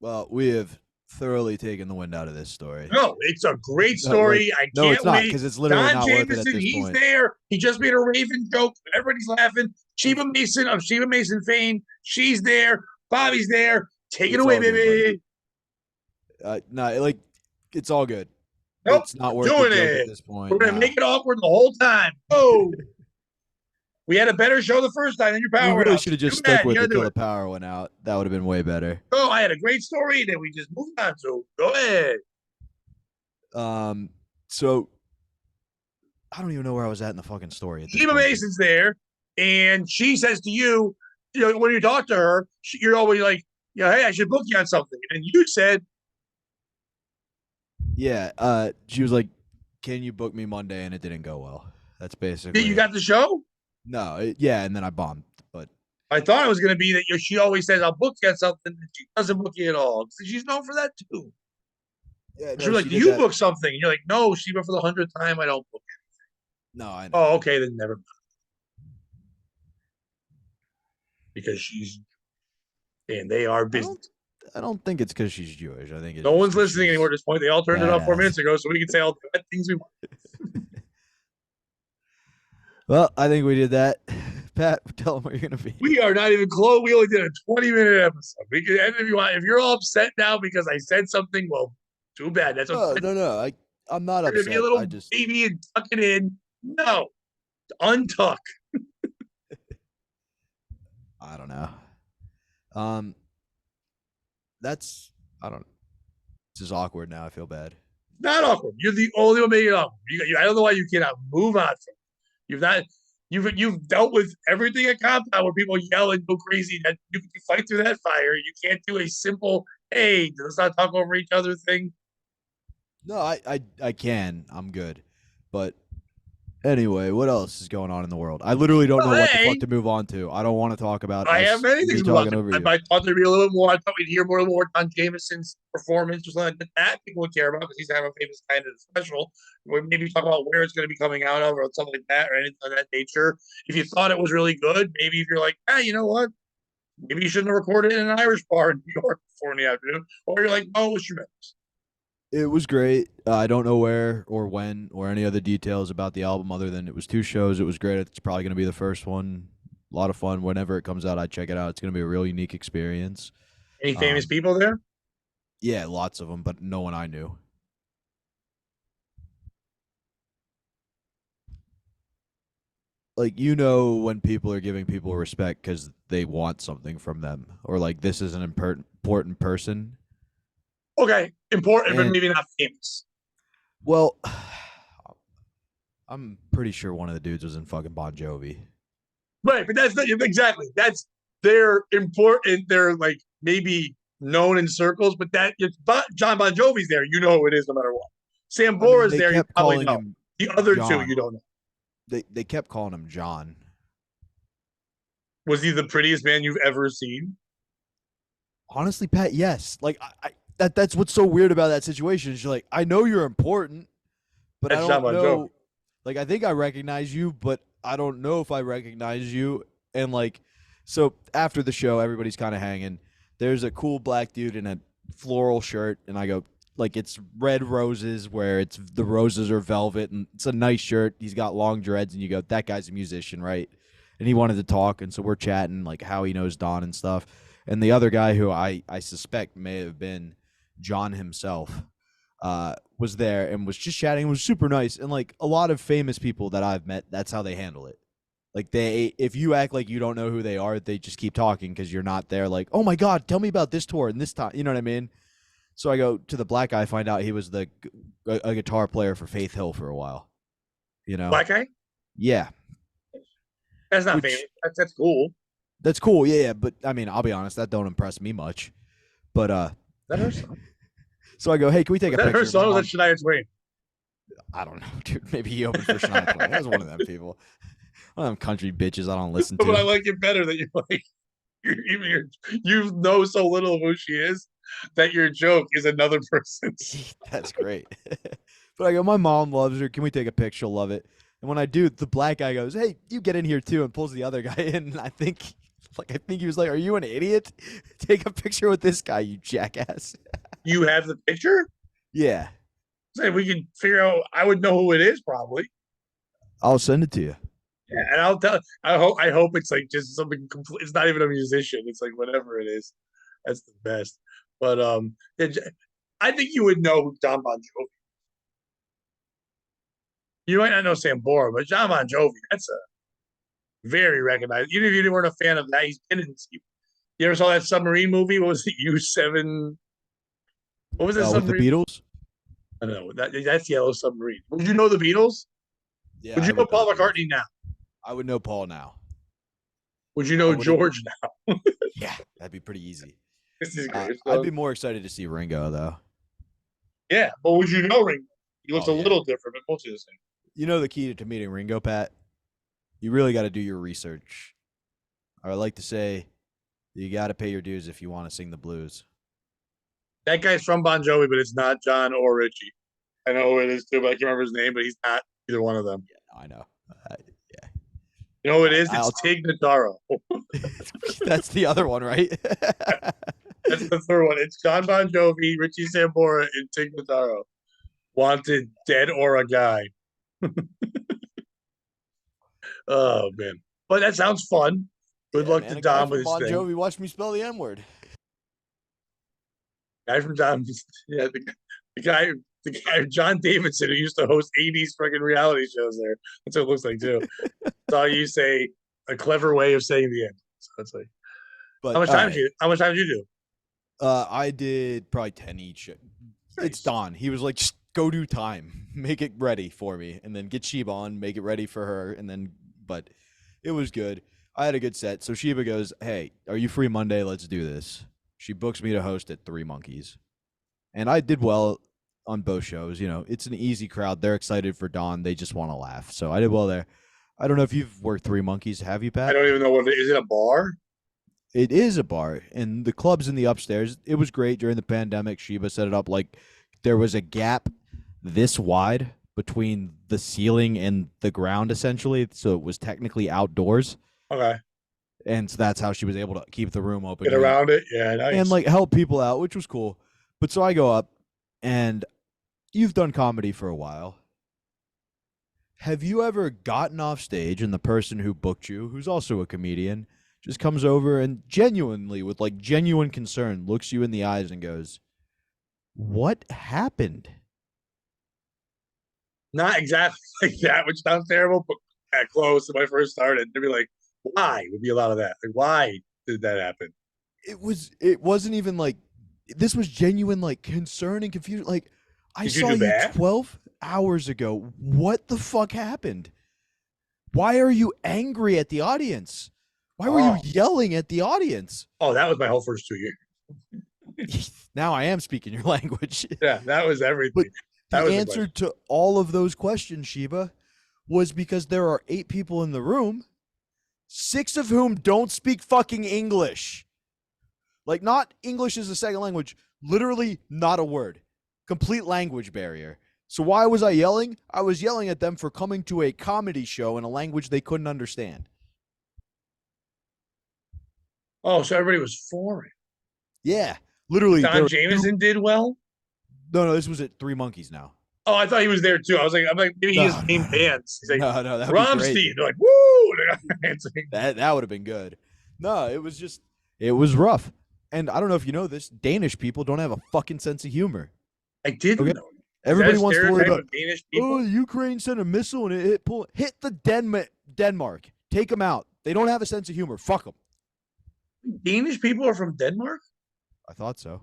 Well, we have thoroughly taken the wind out of this story. No, it's a great No, like, story. I no, it's can't not wait. because it's literally Don not worth it at Jameson, this he's point. there. He just made a Raven joke. Everybody's laughing. Sheba Mason of Sheba Mason fame. She's there. Bobby's there. Take it It's away, all good, baby. no, like, it's all good. Nope, It's not we're worth the doing joke at it. this point. We're gonna Nah. make it awkward the whole time. Oh, we had a better show the first time. Then your We power went really out. should have Too just stuck bad. You with gotta it do till the it. power went out. That would have been way better. Oh, I had a great story that we just moved on to. Go ahead. So I don't even know where I was at in the fucking story at this Sheba point. Mason's there, and she says to you, you know, when you talk to her, you're always like, yeah, hey, I should book you on something. And you said, Yeah, she was like, "Can you book me Monday?" And it didn't go well. That's hey, basically you got the show? no. Yeah, and then I bombed. But I thought it was going to be that she always says, I'll book you on something, and she doesn't book you at all. She's known for that too. yeah, She no, was like, she do did you that. book something? And you're like, no, Sheba, for the 100th time, I don't book it. No, I know. Oh, okay, then never mind. Because she's, and they are I busy. don't. I don't think it's because she's Jewish. I think it's No just one's 'cause listening she's anymore at this point. They all turned it off 4 badass. minutes ago, so we can say all the bad things we want. Well, I think we did that. Pat, tell them where you're gonna be. We are not even close. We only did a 20-minute episode. We can end if you want. If you're all upset now because I said something, well, too bad. That's what No. I'm not you're gonna be a upset. little I just baby and tuck it in. No, untuck. I don't know. Um, that's I don't. This is awkward now. I feel bad. Not awkward. You're the only one making it awkward. I don't know why you cannot move on from it. You've not. You've dealt with everything at compound where people yell and go crazy. That you can fight through that fire. You can't do a simple "Hey, let's not talk over each other" thing. No, I can. I'm good. But anyway, what else is going on in the world? I literally don't know Well, what the hey, fuck to move on to. I don't want to talk about I have us many me things to move on talking to. over I you. thought there'd be a little bit more. I thought we'd hear more on Jameson's performance or something like that people would care about because he's having a famous kind of special. We maybe talk about where it's going to be coming out of or something like that or anything of that nature. If you thought it was really good, maybe if you're like, you know what? Maybe you shouldn't have recorded it in an Irish bar in New York before in the afternoon. Or you're like, oh, it's tremendous. It was great. I don't know where or when or any other details about the album other than it was 2 shows. It was great. It's probably going to be the first one. A lot of fun. Whenever it comes out, I check it out. It's going to be a real unique experience. Any famous Um, people there? Yeah, lots of them, but no one I knew. Like, when people are giving people respect because they want something from them, or like this is an important person. Okay, important, but And maybe not famous. well, I'm pretty sure one of the dudes was in fucking Bon Jovi. Right, but that's not exactly. They're important. They're like maybe known in circles, but John Bon Jovi's there. You know who it is no matter what. Sam I mean, Bora's they there. You kept probably calling know. him The other two, John. you don't know. They kept calling him John. Was he the prettiest man you've ever seen? Honestly, Pat, yes. Like that's what's so weird about that situation is you're like, I know you're important, but I That's John don't Bon Jovi. know. Like, I think I recognize you, but I don't know if I recognize you. And like, so after the show, everybody's kind of hanging. There's a cool black dude in a floral shirt, and I go, like, it's red roses where it's the roses are velvet, and it's a nice shirt. He's got long dreads, and you go, that guy's a musician, right? And he wanted to talk, and so we're chatting like how he knows Don and stuff. And the other guy who I suspect may have been John himself was there and was just chatting. It was super nice, and like a lot of famous people that I've met, that's how they handle it. Like if you act like you don't know who they are, they just keep talking because you're not there. Like, oh my god, tell me about this tour and this time. You know what I mean? So I go to the black guy, find out he was a guitar player for Faith Hill for a while. You know? Black guy? Yeah. That's not famous. Which That's cool. that's cool. Yeah, but I mean, I'll be honest, that don't impress me much. But That her song? so I go, hey, can we take Was a that picture? her song or was that Shania Twain? I don't know, dude. Maybe he opened for Shania Twain. That was one of them people. One of them country bitches I don't listen But I to. like it better that you're like you know so little of who she is that your joke is another person's. That's great. But I go, my mom loves her. Can we take a picture? She'll love it. And when I do, the black guy goes, hey, you get in here too, and pulls the other guy in. And I think he was like, are you an idiot? Take a picture with this guy, you jackass. You have the picture? Yeah. Say we can figure out. I would know who it is probably. I'll send it to you. Yeah, and I'll tell. I hope it's like just something complete. It's not even a musician. It's like whatever it is. That's the best. But I think you would know who John Bon Jovi. You might not know Sambora, but John Bon Jovi. That's a very recognized. Even if you weren't a fan of that, he's been in. You ever saw that submarine movie? What was it? U-7. What was that With the submarine? Beatles? I don't know. That's Yellow Submarine. Would you know the Beatles? Yeah, Would I you know would know Paul the Beatles. McCartney now? I would know Paul now. Would you I know wouldn't. George now? Yeah, that'd be pretty easy. This is great. I'd be more excited to see Ringo though. Yeah, but would you know Ringo? He looks Oh a yeah. little different, but mostly the same. You know the key to meeting Ringo, Pat? You really got to do your research. I like to say, you got to pay your dues if you want to sing the blues. That guy's from Bon Jovi, but it's not John or Richie. I know who it is too, but I can't remember his name, but he's not either one of them. Yeah, I know. Yeah, You know who it is? I'll, It's Tig Notaro. that's the other one, right? That's the third one. It's John Bon Jovi, Richie Sambora, and Tig Notaro. Wanted, dead or a guy. Oh man, but that sounds fun. Good Yeah, luck man, to a guy Don with from his Bon thing. Jovi watched me spell the N word. Guy from Don, yeah, the guy John Davidson who used to host '80s freaking reality shows. There, that's what it looks like too. Saw you say a clever way of saying the end. So it's like, But how much time did you? How much time did you do? I did probably 10 each. Nice. It's Don. He was like, just go do time, make it ready for me, and then get Sheba on, make it ready for her, and then. But it was good. I had a good set. So Sheba goes, "Hey, are you free Monday? Let's do this." She books me to host at Three Monkeys, and I did well on both shows. You know, it's an easy crowd. They're excited for Don. They just want to laugh. So I did well there. I don't know if you've worked Three Monkeys. Have you, I Pat? don't even know what it is. It a bar? It is a bar, and the club's in the upstairs. It was great during the pandemic. Sheba set it up like there was a gap this wide between the ceiling and the ground, essentially. So it was technically outdoors, Okay, and so that's how she was able to keep the room open get around it. Yeah, nice. and like help people out, which was cool. But so I go up, and you've done comedy for a while. Have you ever gotten off stage and the person who booked you, who's also a comedian, just comes over and genuinely, with like genuine concern, looks you in the eyes and goes, "What happened?" Not exactly like that, which sounds terrible, but close. When I first started, they'd be like, "Why?" Would be a lot of that. Like, why did that happen? It wasn't even like this was genuine like concern and confusion. Like, I Did you saw do you bad? 12 hours ago. What the fuck happened? Why are you angry at the audience? Why were you Oh, yelling at the audience? oh, that was my whole first 2 years. Now I am speaking your language. Yeah, that was everything. But That the was answer to all of those questions, Sheba, was because there are 8 people in the room, 6 of whom don't speak fucking English. Like, not English as a second language, literally not a word. Complete language barrier. So why was I yelling? I was yelling at them for coming to a comedy show in a language they couldn't understand. Oh, so everybody was foreign. Yeah. Literally, there Don were two. Jameson did well. No, this was at Three Monkeys now. Oh, I thought he was there too. I'm like, maybe he just No, named bands. He's like no, that would be great, Rammstein. dude. They're like, woo! That would have been good. No, it was rough. And I don't know if you know this, Danish people don't have a fucking sense of humor. I didn't Okay, know. Is that everybody a wants to worry stereotype about. of Danish Oh, people? Ukraine sent a missile and it hit the Denmark. Take them out. They don't have a sense of humor. Fuck them. Danish people are from Denmark? I thought so.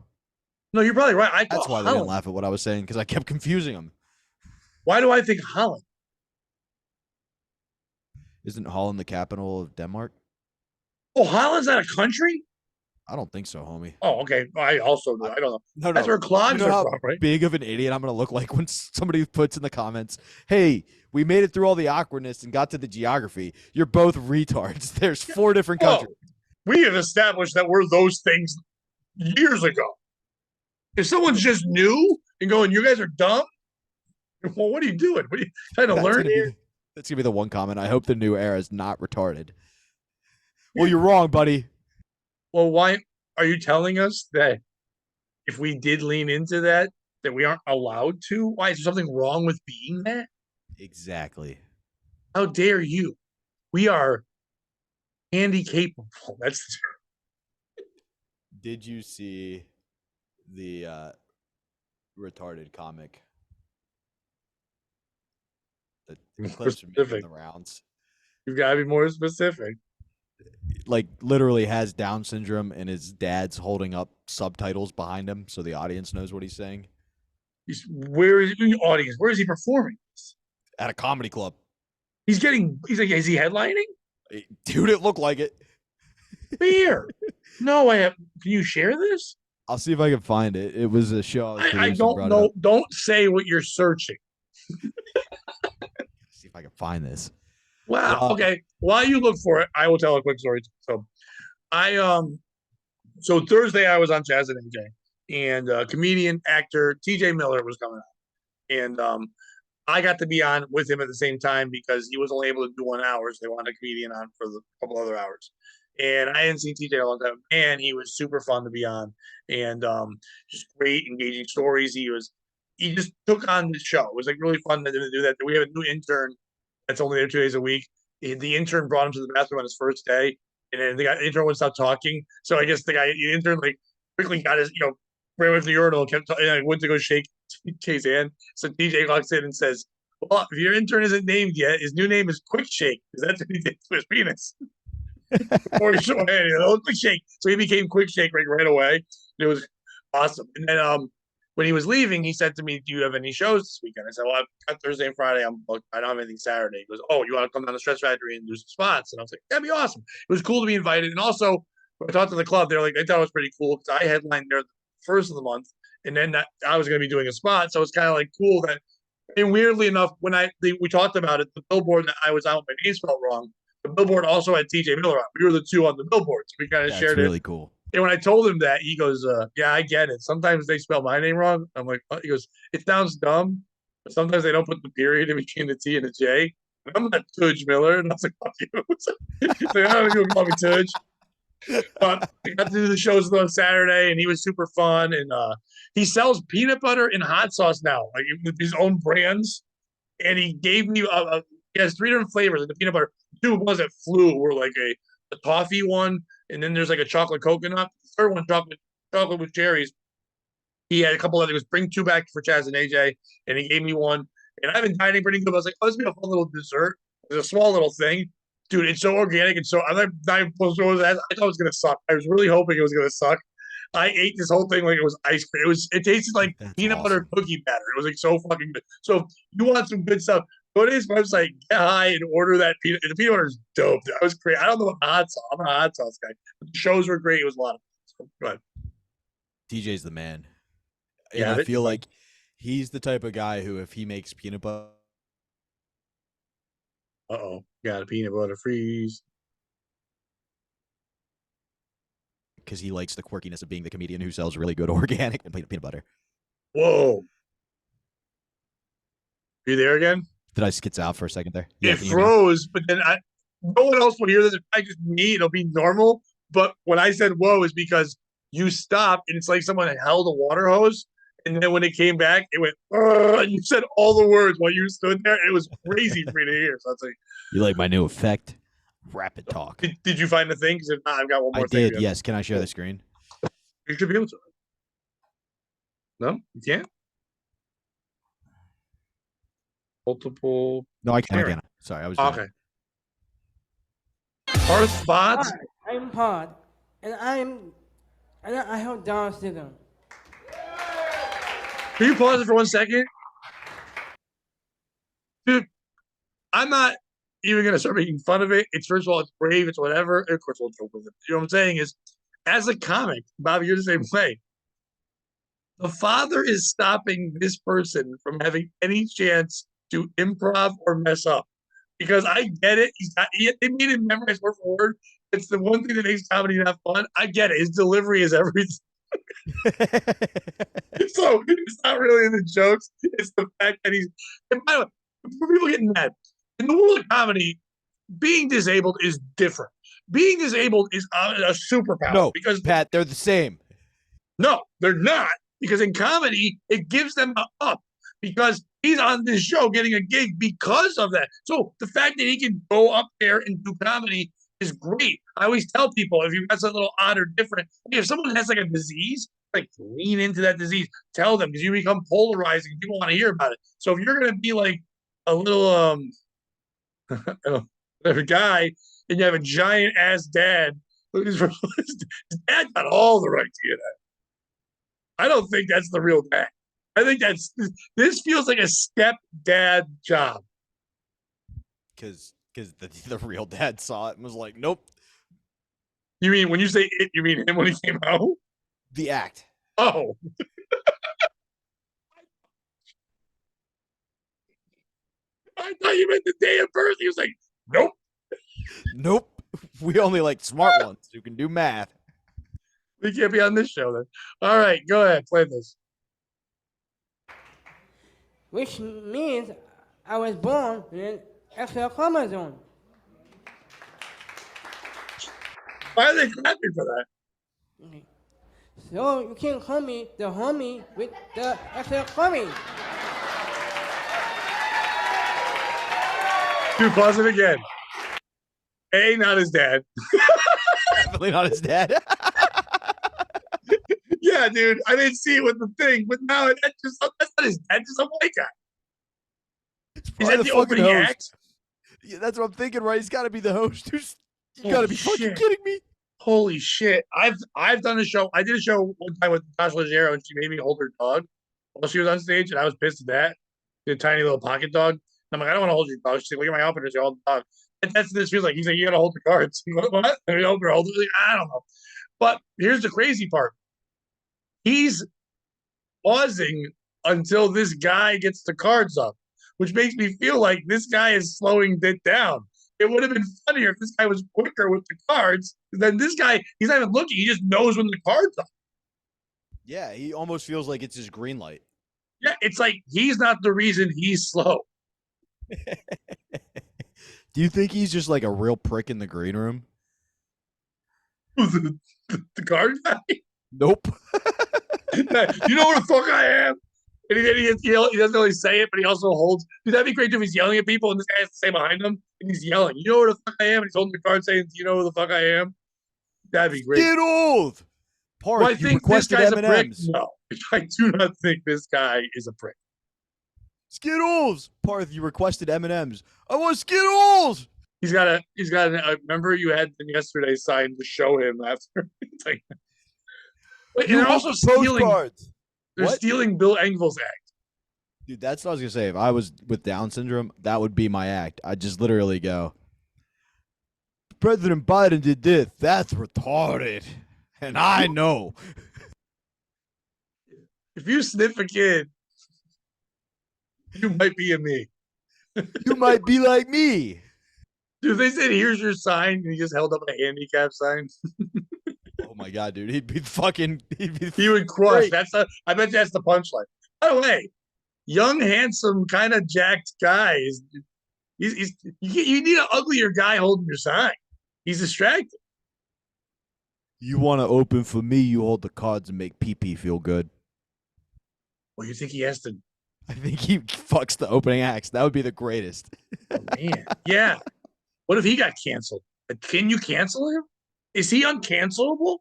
No, you're probably right. I That's thought why they didn't Holland. laugh at what I was saying because I kept confusing them. Why do I think Holland? Isn't Holland the capital of Denmark? Oh, Holland's not a country? I don't think so, homie. Oh, okay. I also do. I don't know. No, That's no. where clogs You know are how from, right? big of an idiot I'm going to look like when somebody puts in the comments, hey, we made it through all the awkwardness and got to the geography. You're both retards. There's 4 different Well, countries. we have established that we're those things years ago. If someone's just new and going, you guys are dumb, well, what are you doing? What are you trying to learn here? That's going to be the one comment. I hope the new era is not retarded. Well, you're wrong, buddy. Well, why are you telling us that if we did lean into that, that we aren't allowed to? Why is there something wrong with being that? Exactly. How dare you? We are handy capable. That's Did you see the retarded comic? The clips are making the rounds. You've got to be more specific. Like literally has Down syndrome and his dad's holding up subtitles behind him so the audience knows what he's saying. Where is the audience? Where is he performing? At a comedy club. He's like, is he headlining? Dude, it looked like it. Where? No, I have. Can you share this? I'll see if I can find it. It was a show. I don't know. Don't say what you're searching. See if I can find this. Wow. Okay. While you look for it, I will tell a quick story. So, so Thursday I was on Jazz and AJ, and comedian actor TJ Miller was coming out, and I got to be on with him at the same time because he was only able to do 1 hour, so they wanted a comedian on for the couple other hours. And I hadn't seen TJ in a long time, and he was super fun to be on, and just great, engaging stories. He just took on the show. It was like really fun to do that. We have a new intern that's only there 2 days a week. The intern brought him to the bathroom on his first day, and then the intern wouldn't stop talking. So I guess the intern like quickly got his, ran with the urinal, and I went to go shake TJ's hand. So TJ walks in and says, "Well, if your intern isn't named yet, his new name is Quick Shake because that's what he did to his penis." Before he showed hand, Quick Shake. So he became Quick Shake right away. It was awesome. And then when he was leaving, he said to me, "Do you have any shows this weekend?" I said, "Well, I've got Thursday and Friday. I'm booked. I don't have anything Saturday." He goes, "Oh, you want to come down to Stress Factory and do some spots?" And I was like, "That'd be awesome." It was cool to be invited. And also, when I talked to the club, they're like, they thought it was pretty cool because I headlined there the first of the month, and then I was going to be doing a spot. So it's kind of like cool that. And weirdly enough, when we talked about it, the billboard that I was on, my name spelled wrong. The billboard also had TJ Miller on. We were the two on the billboard, so we kind of shared it. Really cool. And when I told him that, he goes, "Yeah, I get it. Sometimes they spell my name wrong." I'm like, "What?" He goes, "It sounds dumb, but sometimes they don't put the period in between the T and the J." And I'm not Tudge Miller, and I was like, "Fuck you." So I don't even call me Tudge. But I got to do the shows on Saturday, and he was super fun. And he sells peanut butter and hot sauce now, like with his own brands. And he gave me he has 3 different flavors of the peanut butter. 2 ones that flew were like a toffee one, and then there's like a chocolate coconut. The third one, chocolate with cherries. He had a couple of, bring 2 back for Chaz and AJ, and he gave me one. And I've been dining pretty good. I was like, "Oh, this would be a fun little dessert." It's a small little thing. Dude, it's so organic and so I'm not even supposed to. I thought it was gonna suck. I was really hoping it was gonna suck. I ate this whole thing like it was ice cream. It tasted like peanut butter cookie batter. It was like so fucking good. So if you want some good stuff, go to his website, get high, and order that peanut. The peanut butter is dope. I was great. I don't know what hot sauce. I'm a hot sauce guy. But the shows were great. It was a lot of fun. Go ahead. TJ's the man. And Yeah, I feel like he's the type of guy who, if he makes peanut butter. Got a peanut butter freeze. Because he likes the quirkiness of being the comedian who sells really good organic and peanut butter. Whoa. Are you there again? Did I skits out for a second there? It froze, but then no one else will hear this. If I just me, it'll be normal. But when I said whoa, is because you stop and it's like someone had held a water hose. And then when it came back, it went, and you said all the words while you stood there. And it was crazy for me to hear. So I was like, You like my new effect? Rapid talk. did you find the thing? Because if not, I've got one I more thing. did. Yes. Can I share the screen? You should be able to. No, you can't. Multiple. No, I can. I can. Sorry, I was doing Okay. it. Parth bots. Hi, I'm Pod, and I have Down syndrome. Can you pause it for 1 second? Dude, I'm not even going to start making fun of it. It's first of all, it's brave, it's whatever. Of course, we'll joke with it. You know what I'm saying? Is as a comic, Bobby, you're the same way. The father is stopping this person from having any chance to improv or mess up. Because I get it. They made him memorize word for word. It's the one thing that makes comedy not fun. I get it. His delivery is everything. So it's not really in the jokes. It's the fact that he's. And by the way, before people getting mad, in the world of comedy, being disabled is different. Being disabled is a superpower. No, because Pat, they're the same. No, they're not. Because in comedy, it gives them a up. Because he's on this show getting a gig because of that. So the fact that he can go up there and do comedy is great. I always tell people if you've got something a little odd or different, if someone has like a disease, like lean into that disease, tell them because you become polarizing. People want to hear about it. So if you're gonna be like a little a guy and you have a giant ass dad, his dad got all the right to you. I don't think that's the real dad. I think this feels like a stepdad job. Because the real dad saw it and was like, nope. You mean when you say it, you mean him when he came out? The act. Oh. I thought you meant the day of birth. He was like, nope. Nope. We only like smart ones who can do math. We can't be on this show then. All right, go ahead, play this. Which means I was born with an extra chromosome. Why are they clapping for that? Okay. So you can call me the homie with the extra chromosome. Dude, pause it again. A, not his dad. Definitely not his dad. Yeah, dude, I didn't see it with the thing, but now that's not his dad, just a white guy. Is that the opening host. act? Yeah, that's what I'm thinking, right? He's got to be the host. You got to be fucking kidding me. Holy shit! I've done a show. I did a show one time with Tasha Leggero, and she made me hold her dog while she was on stage, and I was pissed at that. The tiny little pocket dog. I'm like, I don't want to hold your dog. She's like, look at my openers, you hold the dog. And that's what this feels like. He's like, you got to hold the cards. What? And hold it. Like, I don't know. But here's the crazy part. He's pausing until this guy gets the cards up, which makes me feel like this guy is slowing it down. It would have been funnier if this guy was quicker with the cards. Then this guy, he's not even looking. He just knows when the cards are. Yeah, he almost feels like it's his green light. Yeah, it's like he's not the reason he's slow. Do you think he's just like a real prick in the green room? the card guy? Nope. You know where the fuck I am? And he doesn't really say it, but he also holds. Dude, that'd be great if he's yelling at people and this guy has to stay behind him and he's yelling. You know where the fuck I am? And he's holding the card saying, "You know where the fuck I am?" That'd be great. Get old. Parth, do I think this guy's a prick? No, I do not think this guy is a prick. Skittles. Parth, you requested M&Ms. I want Skittles. He's got a. Remember you had them yesterday signed to show him after. It's like, and they're also stealing. They're stealing Bill Engvall's act. Dude, that's what I was gonna say. If I was with Down syndrome, that would be my act. I'd just literally go, President Biden did this. That's retarded. And I know. If you sniff a kid, you might be a me. You might be like me. Dude, they said, here's your sign, and he just held up a handicap sign. Oh my god, dude. He would crush. I bet that's the punchline. By the way, young, handsome, kind of jacked guy you need an uglier guy holding your sign. He's distracted. You want to open for me? You hold the cards and make PP feel good. Well, you think he has to? I think he fucks the opening acts. That would be the greatest. Oh, man, yeah. What if he got canceled? Can you cancel him? Is he uncancelable?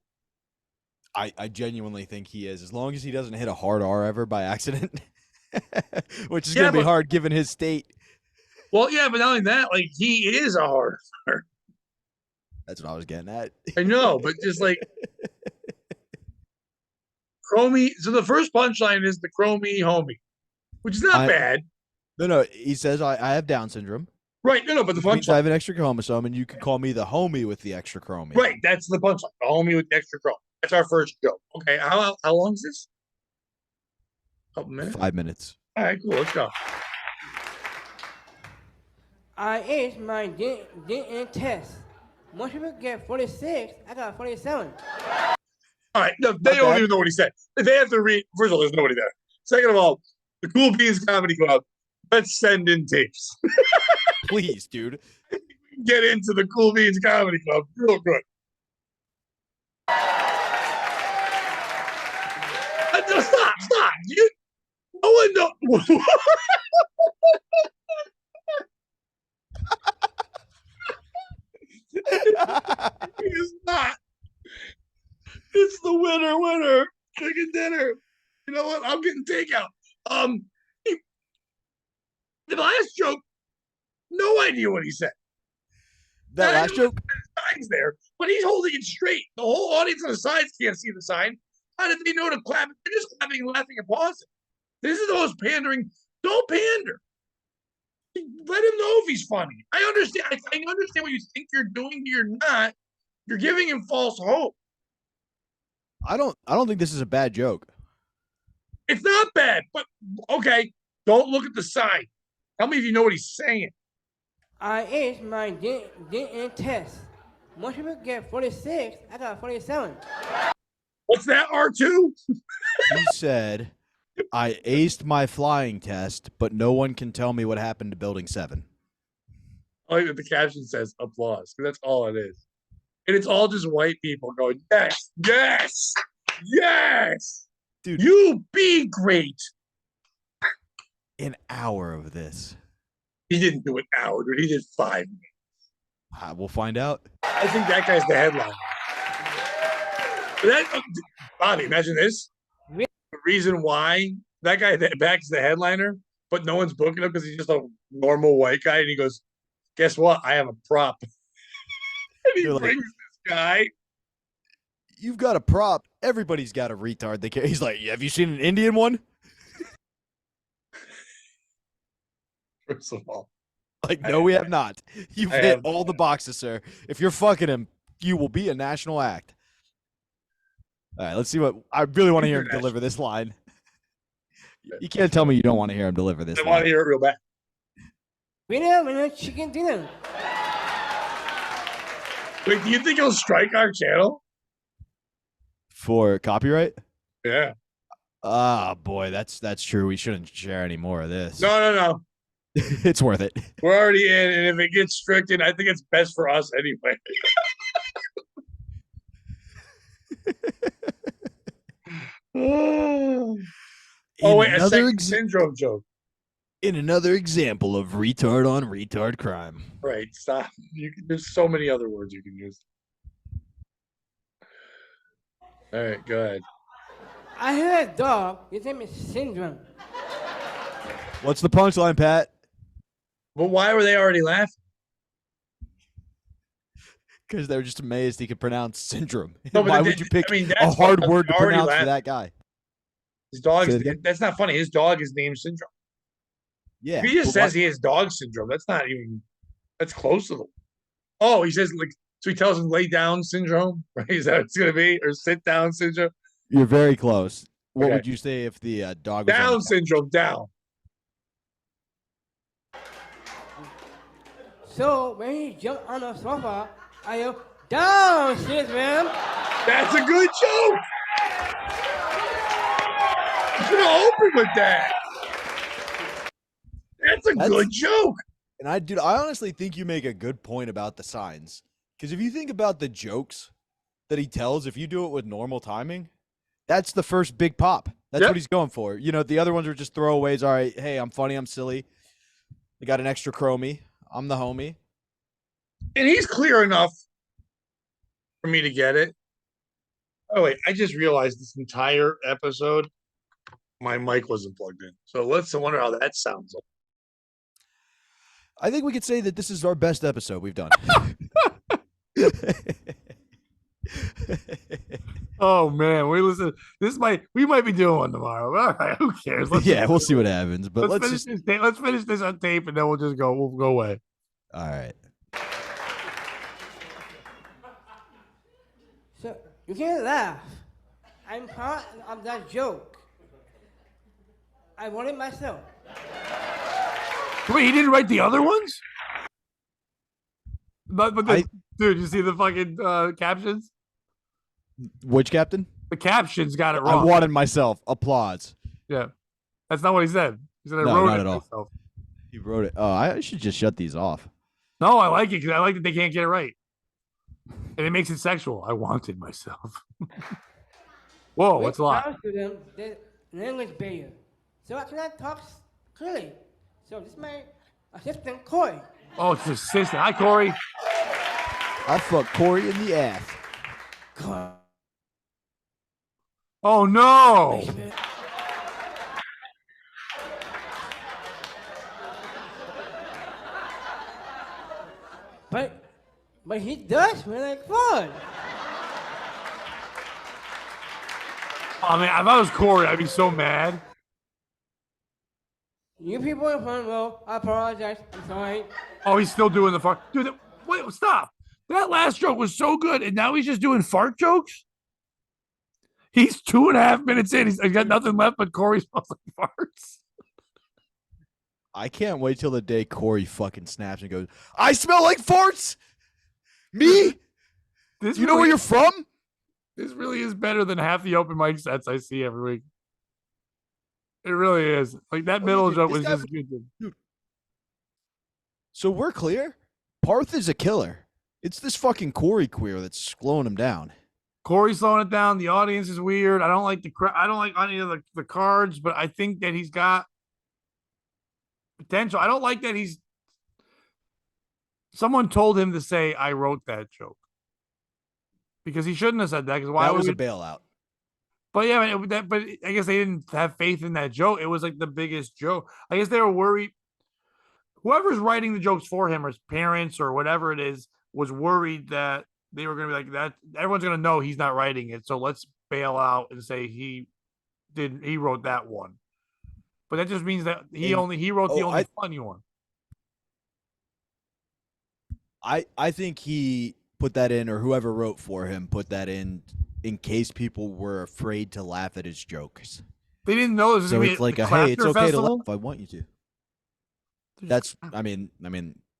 I genuinely think he is, as long as he doesn't hit a hard R ever by accident, which is Yeah, going to be but- hard given his state. Well, yeah, but not only that, like he is a hard. That's what I was getting at. I know, but just like Chromie. So the first punchline is the Chromie homie, which is not bad. No, he says I have Down syndrome. Right, no, but the Which means I punchline. have an extra chromosome, and you can call me the homie with the extra chromie. Right, that's the punchline. The homie with the extra chrome. That's our first joke. Okay, how long is this? Couple minutes. 5 minutes. All right, cool. Let's go. I aced my DNA test. Most people get 46. I got 47. All right, no, they don't bad. even know what he said. They have to read. First of all, there's nobody there. Second of all, the Cool Beans Comedy Club. Let's send in tapes. Please, dude. Get into the Cool Beans Comedy Club real good. No, stop. No one knows. It's not. It's the winner. Chicken dinner. You know what? I'm getting takeout. The last joke, no idea what he said. That last joke? Signs there, but he's holding it straight. The whole audience on the sides can't see the sign. How did they know to clap? They're just clapping and laughing and pausing. This is the most pandering. Don't pander. Let him know if he's funny. I understand. I understand what you think you're doing. You're not. You're giving him false hope. I don't think this is a bad joke. It's not bad, but okay. Don't look at the sign. Tell me if you know what he's saying. I aced my DNA test. Most people get 46. I got 47. What's that, R2? He said, I aced my flying test, but no one can tell me what happened to Building 7. I like that the caption says applause, because that's all it is. And it's all just white people going, yes. Dude. You be great. An hour of this. He didn't do an hour, dude. He did 5 minutes. We'll find out. I think that guy's the headline. Bobby, imagine this. Really? The reason why that guy backs the headliner, but no one's booking him because he's just a normal white guy. And he goes, guess what? I have a prop. And he You're brings this guy. You've got a prop. Everybody's got a retard. He's like, have you seen an Indian one? First of all. Like, no, we have not. You've hit all the boxes, sir. If you're fucking him, you will be a national act. All right, let's see what I really want to hear him deliver this line. You can't tell me you don't want to hear him deliver this I line. want to hear it real bad. Winner, chicken dinner. Wait, do you think he'll strike our channel? For copyright? Yeah. Ah, boy, that's true. We shouldn't share any more of this. No. It's worth it. We're already in, and if it gets stricken, I think it's best for us anyway. Oh wait, a second syndrome joke. In another example of retard on retard crime. Right, stop. There's so many other words you can use. All right, go ahead. I had a dog. His name is Syndrome. What's the punchline, Pat? But why were they already laughing? Because they were just amazed he could pronounce syndrome. No, but why would you pick a hard word to pronounce for that guy? His dog. That's not funny. His dog is named Syndrome. Yeah. If he just says he has dog syndrome, that's not even. That's close to the. Oh, he says like so. He tells him lay down syndrome, right? Is that what it's gonna be, or sit down syndrome? You're very close. What Okay. would you say if the dog was Down syndrome? Down. So when he jumped on the sofa, I yelled, down, Syndrome. That's a good joke. You should have opened with that. That's a good joke. And I honestly think you make a good point about the signs. Because if you think about the jokes that he tells, if you do it with normal timing, that's the first big pop. That's Yep. what he's going for. You know, the other ones are just throwaways. All right, hey, I'm funny, I'm silly. I got an extra chromie. I'm the homie. And he's clear enough for me to get it. Oh wait, I just realized this entire episode, my mic wasn't plugged in. So I wonder how that sounds. I think we could say that this is our best episode we've done. Oh man, we might be doing one tomorrow. All right, who cares? We'll see what happens. But let's finish this on tape, and then we'll go away. All right. So you can't laugh. I'm part of that joke. I wrote it myself. Wait, he didn't write the other ones? Dude, you see the fucking captions? Which captain? The captions got it wrong. I wanted myself. Applause. Yeah. That's not what he said. He said I No, wrote not it at all. myself. He wrote it. Oh, I should just shut these off. No, I like it because I like that they can't get it right. And it makes it sexual. I wanted myself. Whoa, what's a lot? To them, they're an English barrier. So I cannot talk clearly. So this is my assistant, Corey. Oh, it's the assistant. Hi, Corey. I fucked Corey in the ass. Corey. Oh, no. But he does really like fun. Oh, man, if I was Corey, I'd be so mad. You people in front row, I apologize. I'm sorry. Oh, he's still doing the fart. Dude, wait, stop. That last joke was so good, and now he's just doing fart jokes? He's 2.5 minutes in. He's got nothing left but Corey smells like farts. I can't wait till the day Corey fucking snaps and goes, I smell like farts? Me? You know where you're from? This really is better than half the open mic sets I see every week. It really is. Like that middle joke was just good. Dude. So we're clear. Parth is a killer. It's this fucking Corey queer that's slowing him down. Corey's slowing it down. The audience is weird. I don't like any of the cards, but I think that he's got potential. I don't like that someone told him to say, I wrote that joke. Because he shouldn't have said that. Because why that was a bailout. But yeah, but I guess they didn't have faith in that joke. It was like the biggest joke. I guess they were worried. Whoever's writing the jokes for him, or his parents, or whatever it is, was worried that they were going to be like that. Everyone's going to know he's not writing it. So let's bail out and say he wrote that one. But that just means that he wrote the only funny one. I think he put that in, or whoever wrote for him put that in case people were afraid to laugh at his jokes. They didn't know this. So it's like hey, it's okay to laugh. I want you to. That's I mean,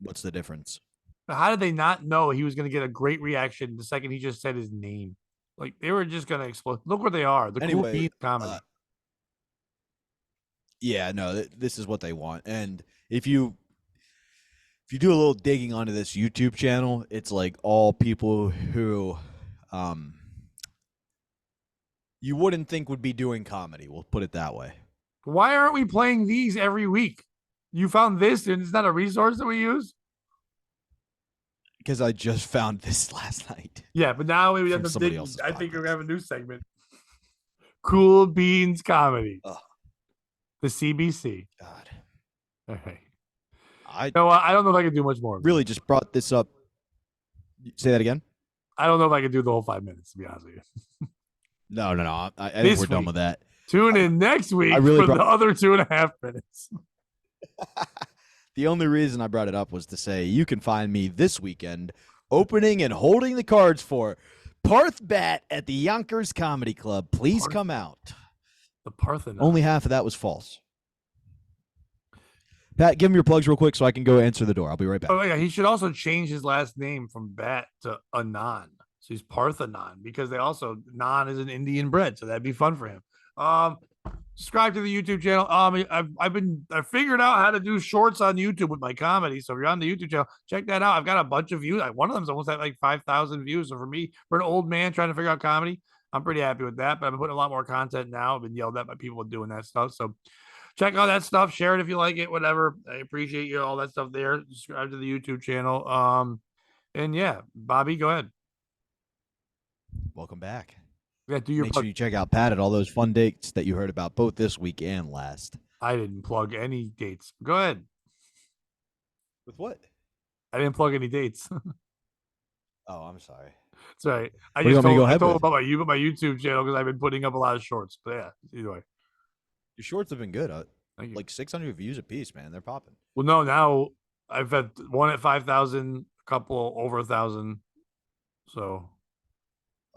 what's the difference? How did they not know he was going to get a great reaction the second he just said his name? Like they were just going to explode. Look where they are. The cool beat comedy. Yeah, no, this is what they want. And if you do a little digging onto this YouTube channel, it's like all people who you wouldn't think would be doing comedy. We'll put it that way. Why aren't we playing these every week? You found this and it's not a resource that we use? Because I just found this last night. Yeah, but now we have to dig. I think we're going to have a new segment. Cool Beans Comedy. Ugh. The CBC. God. All right. I don't know if I can do much more. Really just brought this up. Say that again? I don't know if I can do the whole 5 minutes, to be honest with you. No. I think we're done with that. Tune in next week for the other 2.5 minutes. The only reason I brought it up was to say you can find me this weekend opening and holding the cards for Parth Bat at the Yonkers Comedy Club. Please come out. The Parthenon. Only half of that was false. Pat, give him your plugs real quick so I can go answer the door. I'll be right back. Oh, yeah. He should also change his last name from Bat to Anon. So he's Parthenon because Nan is an Indian bread. So that'd be fun for him. Subscribe to the YouTube channel. I've figured out how to do shorts on YouTube with my comedy. So if you're on the YouTube channel, check that out. I've got a bunch of views. One of them's almost at like 5,000 views. So for an old man trying to figure out comedy, I'm pretty happy with that. But I've been putting a lot more content now. I've been yelled at by people doing that stuff. So check out that stuff. Share it if you like it. Whatever. I appreciate you all that stuff there. Subscribe to the YouTube channel. And yeah, Bobby, go ahead. Welcome back. Yeah, do your Make plug. sure you check out Pat at all those fun dates that you heard about both this week and last. I didn't plug any dates. Go ahead. With what? I didn't plug any dates. Oh, I'm sorry. That's right. I What do you just want me to told, go I ahead told with? about my YouTube channel because I've been putting up a lot of shorts. But yeah, either way. Your shorts have been good. Thank you. Like 600 views a piece, man. They're popping. Well, no, now I've had one at 5,000, a couple over 1,000. So.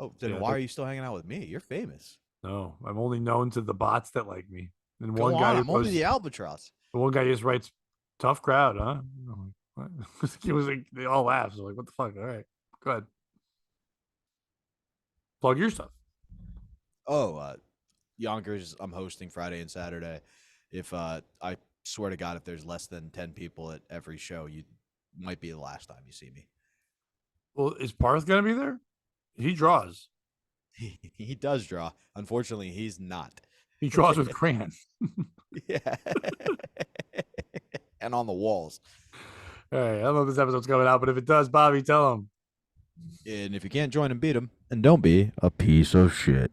Oh, then Yeah, why are you still hanging out with me? You're famous. No, I'm only known to the bots that like me. And Go one on, guy, I'm only the albatross. one guy just writes, "Tough crowd, huh?" He was like, they all laugh. So like, what the fuck? All right, go ahead. Plug your stuff. Oh, Yonkers, I'm hosting Friday and Saturday. If I swear to God, if there's less than 10 people at every show, you might be the last time you see me. Well, is Parth gonna be there? He draws. He does draw. Unfortunately, he's not. He draws with crayon. Yeah. And on the walls. All right, I don't know if this episode's coming out, but if it does, Bobby, tell him. And if you can't join and beat him, then don't be a piece of shit.